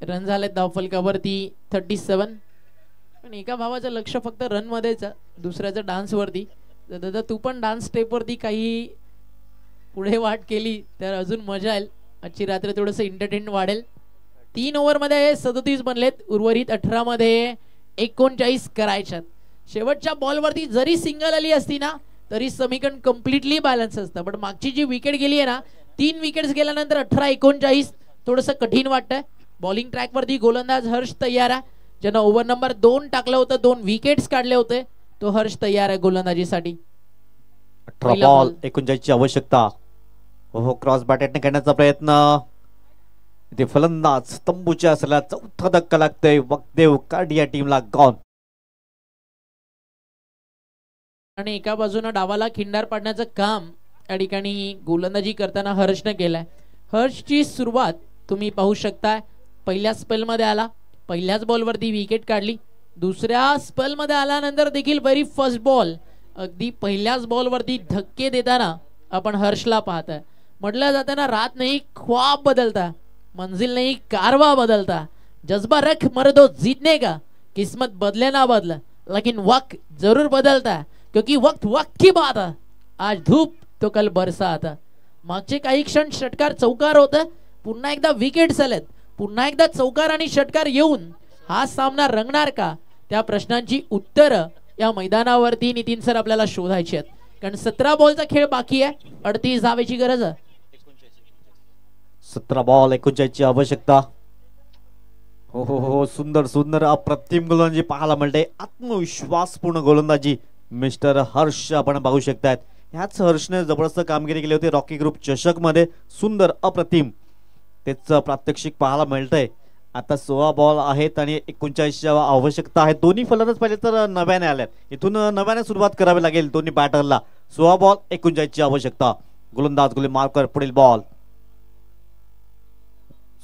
रन झाले धावफलकावरती 37. पण एका भावाचं लक्ष फक्त रन मध्येच, दुसऱ्याचं डान्स वरती. दादा तू पण डान्स स्टेप वरती काही पुढे वाट केली तर अजून मजा येईल. आजची रात्र थोडंसं एंटरटेन वाढेल. 3 ओव्हरमध्ये 37 बनलेत, उर्वरित 18 मध्ये 39 करायच्यात. शेवटच्या बॉलवरती जरी सिंगल आली असती ना तरी समीकरण कम्प्लिटली बॅलन्स असतं. पण मागची जी विकेट गेली आहे ना, 3 विकेट्स गेल्यानंतर 18-39 थोडंसं कठीण वाटतंय. बॉलिंग ट्रॅकवरती गोलंदाज हर्ष तयार आहे, ज्यानं ओव्हर नंबर 2 टाकलं होतं, 2 विकेट्स काढले होते. तो हर्ष तयार आहे गोलंदाजीसाठी. 18 बॉल 39 ची आवश्यकता. हो क्रॉस बॅटेटने करण्याचा प्रयत्न. इथे फलंदाज तंबूच्या असलेला 4था धक्का लागतोय. वकदेव कार्डिया टीमला गॉन. आणि एका बाजूने डावाला खिंडार पाडण्याचं काम या ठिकाणी गोलंदाजी करताना हर्षने केलाय. हर्षची सुरुवात तुम्ही पाहू शकताय. पहिल्या स्पेलमध्ये आला, पहिल्याच बॉलवरती विकेट काढली. दुसऱ्या स्पेलमध्ये आल्यानंतर देखील व्हेरी फर्स्ट बॉल, अगदी पहिल्याच बॉलवरती धक्के देताना आपण हर्षला पाहताय. म्हटलं जातं ना, रात नाही ख्वाब बदलता, मंजिल नहीं कारवा बदलता, जज्बा रख मर्दो जीतने का, किस्मत बदले ना बदले लेकिन वक्त जरूर बदलता है, क्योंकि वक्त की बात है. आज धूप तो कल बरसात. मागचे काही क्षण षटकार चौकार होतं, पुन्हा एकदा विकेट्स आलेत, पुन्हा एकदा चौकार आणि षटकार येऊन हा सामना रंगणार का, त्या प्रश्नांची उत्तरं या मैदानावरती नितीन सर आपल्याला शोधायची आहेत. कारण 17 बॉलचा खेळ बाकी आहे, 38 धावेची गरज आहे. 17 बॉल 39 ची आवश्यकता. हो हो हो, सुंदर सुंदर अप्रतिम गोलंदाजी पाहायला मिळते. आत्मविश्वासपूर्ण गोलंदाजी मिस्टर हर्ष आपण पाहू शकतात. ह्याच हर्षने जबरदस्त कामगिरी केली होती रॉकी ग्रुप चषक मध्ये. सुंदर अप्रतिम त्याचं प्रात्यक्षिक पाहायला मिळतंय. आता 16 बॉल आहेत आणि 39 ची आवश्यकता आहे. दोन्ही फलंदाज पहिले तर नव्याने आल्यात, इथून नव्याने सुरुवात करावी लागेल दोन्ही बॅटरला. 16 बॉल 39 ची आवश्यकता. गोलंदाज गोली मार्कर, पुढील बॉल.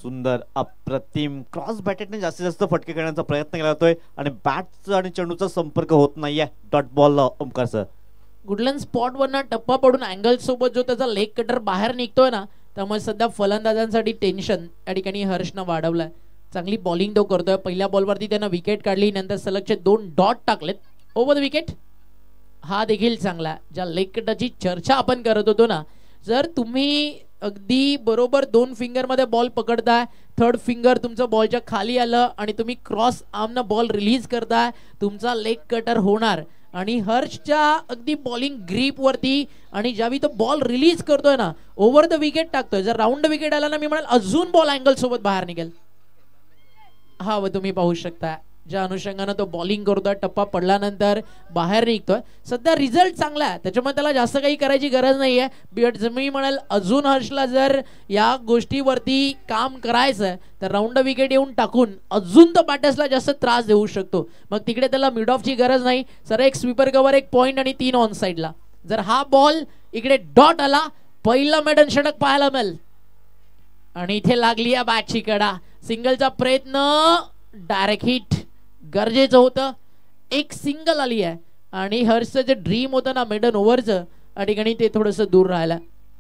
सुंदर अप्रतिम क्रॉस बॅटेटने जास्तीत जास्त फटके करण्याचा प्रयत्न केला जातोय आणि बॅटचा आणि चेंडूचा संपर्क होत नाहीये. Dot ball Omkar sir. Good length spot वरना टप्पा पडून अँगल सोबत जो त्याचा लेग कटर बाहेर निघतोय ना, त्यामुळे सध्या फलंदाजांसाठी टेन्शन या ठिकाणी हर्षनं वाढवलंय. चांगली बॉलिंग तो करतोय. पहिल्या बॉलवरती त्यानं विकेट काढली, नंतर सलगचे 2 डॉट टाकलेत ओव्हर द विकेट. हा देखील चांगला. ज्या लेग कटरची चर्चा आपण करत होतो ना, जर तुम्ही अगदी बरोबर 2 फिंगर मध्ये बॉल पकडताय, 3rd फिंगर तुमचं बॉलच्या खाली आलं आणि तुम्ही क्रॉस आर्मनं बॉल रिलीज करताय, तुमचा लेग कटर होणार. आणि हर्षच्या अगदी बॉलिंग ग्रीप वरती आणि ज्यावेळी तो बॉल रिलीज करतोय ना, ओव्हर द विकेट टाकतोय, जर राऊंड विकेट आला ना, मी म्हणाल अजून बॉल अँगल सोबत बाहेर निघेल. हा व तुम्ही पाहू शकता ज्या अनुषंगानं तो बॉलिंग करतोय, टप्पा पडल्यानंतर बाहेर निघतोय. सध्या रिझल्ट चांगला आहे, त्याच्यामुळे त्याला जास्त काही करायची गरज नाहीये. बट मी म्हणाल अजून हर्षला जर या गोष्टीवरती काम करायचंय तर राऊंड विकेट येऊन टाकून अजून तो बॅटर्सला जास्त त्रास देऊ शकतो. मग तिकडे त्याला मिड ऑफची गरज नाही. सर एक स्वीपर कव्हर, एक पॉइंट आणि 3 ऑन साइडला. जर हा बॉल इकडे डॉट आला, पहिला मेडन षटक पाहायला मिळेल. आणि इथे लागली या बॅटची कडा. सिंगलचा प्रयत्न, डायरेक्ट हिट गरजेचं होतं. एक सिंगल आली आहे आणि हर्षचं जे ड्रीम होतं ना मेडन ओव्हरचं, या ठिकाणी ते थोडंसं दूर राहिलं.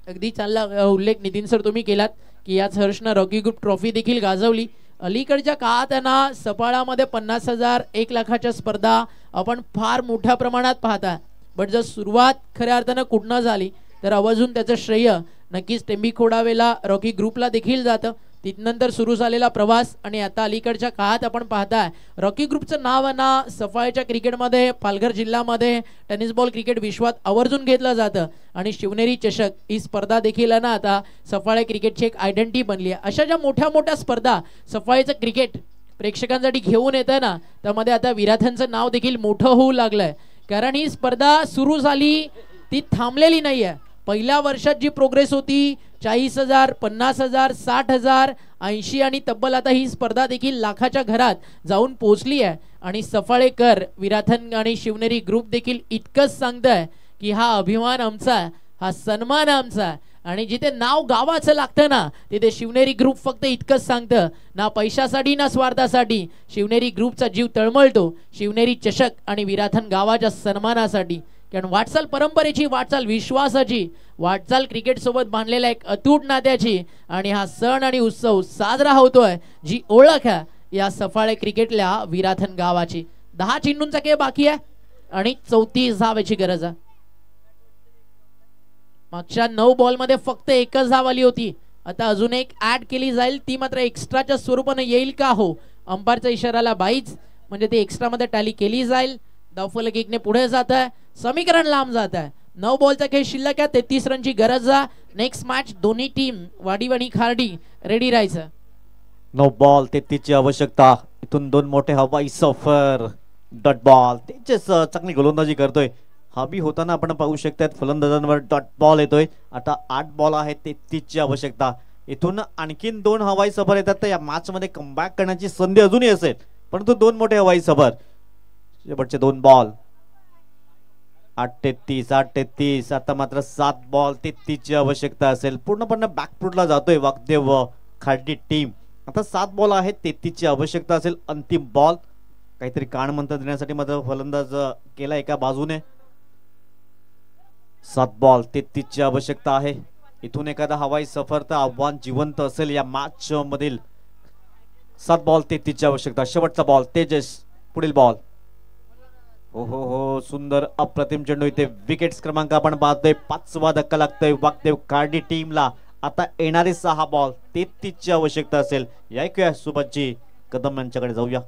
अगदी चांगला उल्लेख नितीन सर तुम्ही केलात की याच हर्षनं रॉकी ग्रुप ट्रॉफी देखील गाजवली. अलीकडच्या काळात त्यांना सफाळामध्ये 50,000 1 लाखाच्या स्पर्धा आपण फार मोठ्या प्रमाणात पाहता. बट जर सुरुवात खऱ्या अर्थानं कुठनं झाली तर आवर्जून त्याचं श्रेय नक्कीच टेंबी खोडावेला रॉकी ग्रुपला देखील जातं. तिथनंतर सुरू झालेला प्रवास आणि आता अलीकडच्या काळात आपण पाहताय रॉकी ग्रुपचं नाव आहे ना सफाळ्याच्या क्रिकेटमध्ये, पालघर जिल्ह्यामध्ये टेनिस बॉल क्रिकेट विश्वात आवर्जून घेतलं जातं. आणि शिवनेरी चषक ही स्पर्धा देखील आहे ना आता सफाळे क्रिकेटची एक आयडेंटिटी बनली आहे. अशा ज्या मोठ्या मोठ्या स्पर्धा सफाळेचं क्रिकेट प्रेक्षकांसाठी घेऊन येत आहे ना, त्यामध्ये आता विराथांचं नाव देखील मोठं होऊ लागलंय. कारण ही स्पर्धा सुरू झाली ती थांबलेली नाहीये. पहिल्या वर्षात जी प्रोग्रेस होती 40,000, 50,000, 60,000, 80 आणि तब्बल आता ही स्पर्धा देखील लाखाच्या घरात जाऊन पोहोचली आहे. आणि सफाळेकर, विराथन आणि शिवनेरी ग्रुप देखील इतकंच सांगताय की हा अभिमान आमचा, हा सन्मान आमचा. आणि जिथे नाव गावाचं लागतं ना तिथे शिवनेरी ग्रुप फक्त इतकंच सांगतं, ना पैशासाठी ना स्वार्थासाठी शिवनेरी ग्रुपचा जीव तळमळतो शिवनेरी चषक आणि विराथन गावाच्या सन्मानासाठी. कारण वाटचाल परंपरेची, वाटचाल विश्वासाची, वाटचाल क्रिकेट सोबत बांधलेल्या एक अतूट नात्याची. आणि हा सण आणि उत्सव साजरा होतोय जी ओळख आहे या सफाळे क्रिकेटल्या विराथन गावाची. 10 चेंडूंचा खेळ बाकी आहे आणि 34 धावेची गरज आहे. मागच्या 9 बॉल मध्ये फक्त 1च धाव आली होती. आता अजून एक ऍड केली जाईल, ती मात्र एक्स्ट्राच्या स्वरूपाने येईल का हो. अंपायरचा इशाराला बाईच, म्हणजे ती एक्स्ट्रा मध्ये टॅली केली जाईल. धावफलक 1ने पुढे जात आहे, समीकरण लांब जात आहे. 9 बॉलचा खेळ शिल्लक आहे, 33 रनची गरज आहे. नेक्स्ट मॅच दोन्ही टीम वाडीव आणि खार्डी रेडी राहायचं. 9 बॉल 33 ची आवश्यकता. इथून 2 मोठे हवाई सफर, डॉट बॉल. तेच चांगली गोलंदाजी करतोय. हवी होताना आपण पाहू शकतात फलंदाजांवर डॉट बॉल येतोय. आता 8 बॉल आहे, 33 ची आवश्यकता. इथून आणखीन 2 हवाई सफर येतात तर या मॅच मध्ये कमबॅक करण्याची संधी अजूनही असेल, परंतु 2 मोठे हवाई सफर. शेवटचे 2 बॉल. 8-33. आता मात्र 7 बॉल 33 ची आवश्यकता असेल. पूर्णपणे बॅकफुटला जातोय वागदेव खार्डी टीम. आता 7 बॉल आहेत, 33 ची आवश्यकता असेल. अंतिम बॉल. काहीतरी कान मंत्र देण्यासाठी मात्र फलंदाज केला एका बाजूने. 7 बॉल 33 ची आवश्यकता आहे. इथून एखादा हवाई सफर तर आव्हान जिवंत असेल या मॅच मधील. 7 बॉल 33 ची आवश्यकता. शेवटचा बॉल तेजस. पुढील बॉल. हो सुंदर अप्रतिम चेंडू. इथे विकेट्स क्रमांक आपण पाहतोय 5वा धक्का लागतोय वागदेव खार्डी टीमला. आता येणारे 6 बॉल 33 ची आवश्यकता असेल. या ऐकूया सुभाषजी कदम यांच्याकडे जाऊया.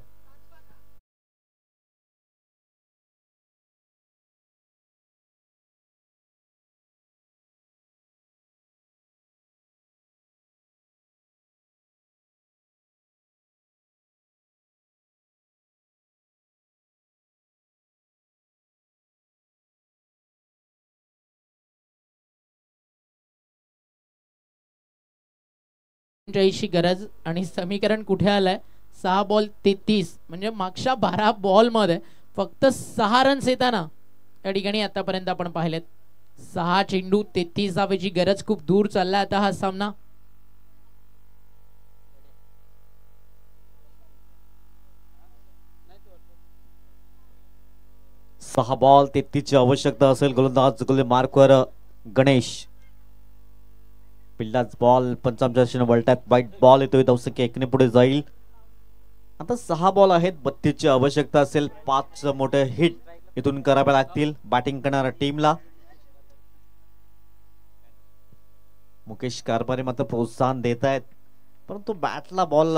ची गरज. आणि समीकरण कुठे आलंय 6 बॉल 33, म्हणजे मागच्या 12 बॉल मध्ये फक्त 6 रन्स येताना या ठिकाणी आतापर्यंत आपण पाहिलेत. 6 चेंडू 33 धावेची गरज. खूप दूर चाललाय आता हा सामना. सहा बॉल 33 ची आवश्यकता असेल. गोलंदाज गोले मार्कवर गणेश. पिल्लाच बॉल पंचामच्या वर्ल्ड वाईट बॉल येतोय. धावसंख्या 1ने पुढे जाईल. आता 6 बॉल आहेत, 32 ची आवश्यकता असेल. 5 मोठे हिट इथून करावे लागतील बॅटिंग करणाऱ्या टीमला. मुकेश कारभारी मात्र प्रोत्साहन देत आहेत, परंतु बॅटला बॉल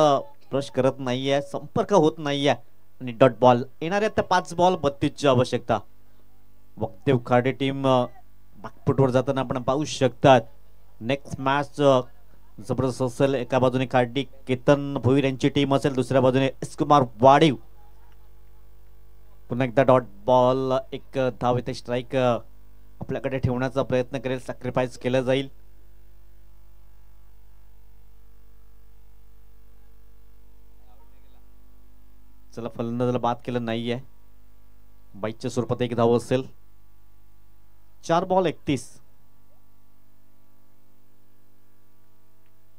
ब्रश करत नाहीये, संपर्क होत नाहीये. आणि डॉट बॉल येणारे आता 5 बॉल 32 ची आवश्यकता. वागदेव खार्डी टीम बॅकफुटवर जाताना आपण पाहू शकतात. नेक्स्ट मॅच जबरदस्त असेल. एका बाजूने खार्डी केतन भोईर यांची टीम असेल, दुसऱ्या बाजूने एस कुमार वाडीव पुन्हा एकदा डॉट बॉल, एक धाव इथे स्ट्राईक आपल्याकडे ठेवण्याचा प्रयत्न करेल, सॅक्रिफाईस केलं जाईल. चला, फलंदाजाला बाद केलं नाहीये. बाईच्या स्वरूपात एक धाव असेल. 4 बॉल 31.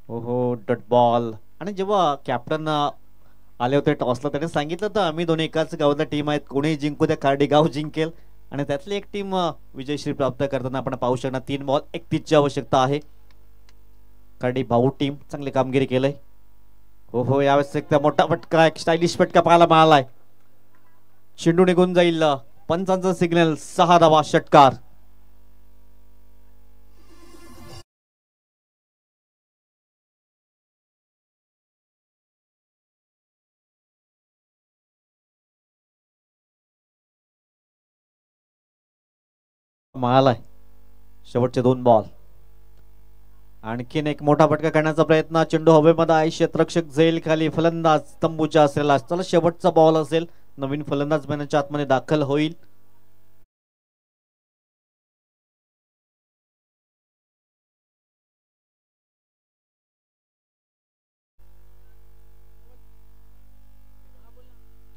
हो डॉट बॉल. आणि जेव्हा कॅप्टन आले होते टॉसला, त्याने सांगितलं तर आम्ही दोन्ही एकाच गावातल्या टीम आहेत, कोणीही जिंकू द्या, कार्डी गाव जिंकेल. आणि त्यातली एक टीम विजयश्री प्राप्त करताना आपण पाहू शकणार. 3 बॉल 31 ची आवश्यकता आहे. कार्डी भाऊ टीम चांगली कामगिरी केलंय. हो यावेळेस एक मोठा फटका, एक स्टायलिश फटका पाहायला मिळालाय. चेंडू निघून जाईल. पंचांचा सिग्नल. 6 धावा, षटकार. मिळालाय. शेवटचे 2 बॉल. आणखीन एक मोठा फटका करण्याचा प्रयत्न. चेंडू हवेमध्ये आहे. क्षेत्ररक्षक जाईल खाली. फलंदाज तंबूच्या असेल. चला, शेवटचा बॉल असेल. नवीन फलंदाज मैदानाच्या आतमध्ये दाखल होईल.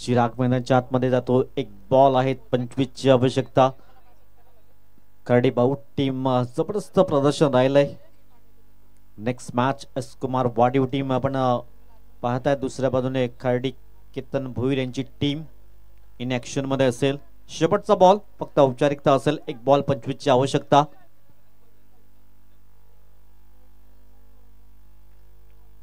चिराग मैदानाच्या आतमध्ये जातो. एक बॉल आहे. 25 ची आवश्यकता. कार्डी भाऊ टीम जबरदस्त प्रदर्शन राहिलंय. Next match S Kumar Wadiv team आपण पाहताय. दुसऱ्या बाजूने कार्डी केतन भोईर यांची टीम इन ऍक्शन मध्ये असेल. शेवटचा बॉल फक्त औपचारिकता असेल. एक बॉल 25 ची आवश्यकता.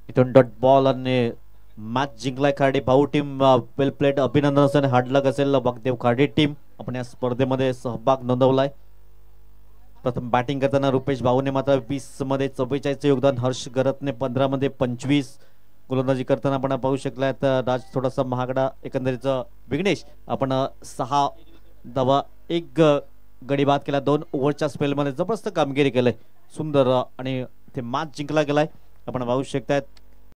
इथून डॉट बॉल आणि मॅच जिंकलाय कार्डी भाऊ टीम. वेल प्लेड, अभिनंदन असेल. हार्ड लक असेल वागदेव कार्डी टीम. आपण या स्पर्धेमध्ये सहभाग नोंदवलाय. प्रथम बॅटिंग करताना रुपेश भाऊने मात्र 20 मध्ये 44 योगदान. हर्ष गरतने 15 मध्ये 25. गोलंदाजी करताना आपण पाहू शकलाय तर राज थोडासा महागडा. एकंदरीत विघ्नेश आपण 6 धावा, 1 गडी बाद केला. 2 ओव्हरच्या स्पेलमध्ये जबरदस्त कामगिरी केलंय. सुंदर आणि ते मॅच जिंकला गेलाय. आपण पाहू शकताय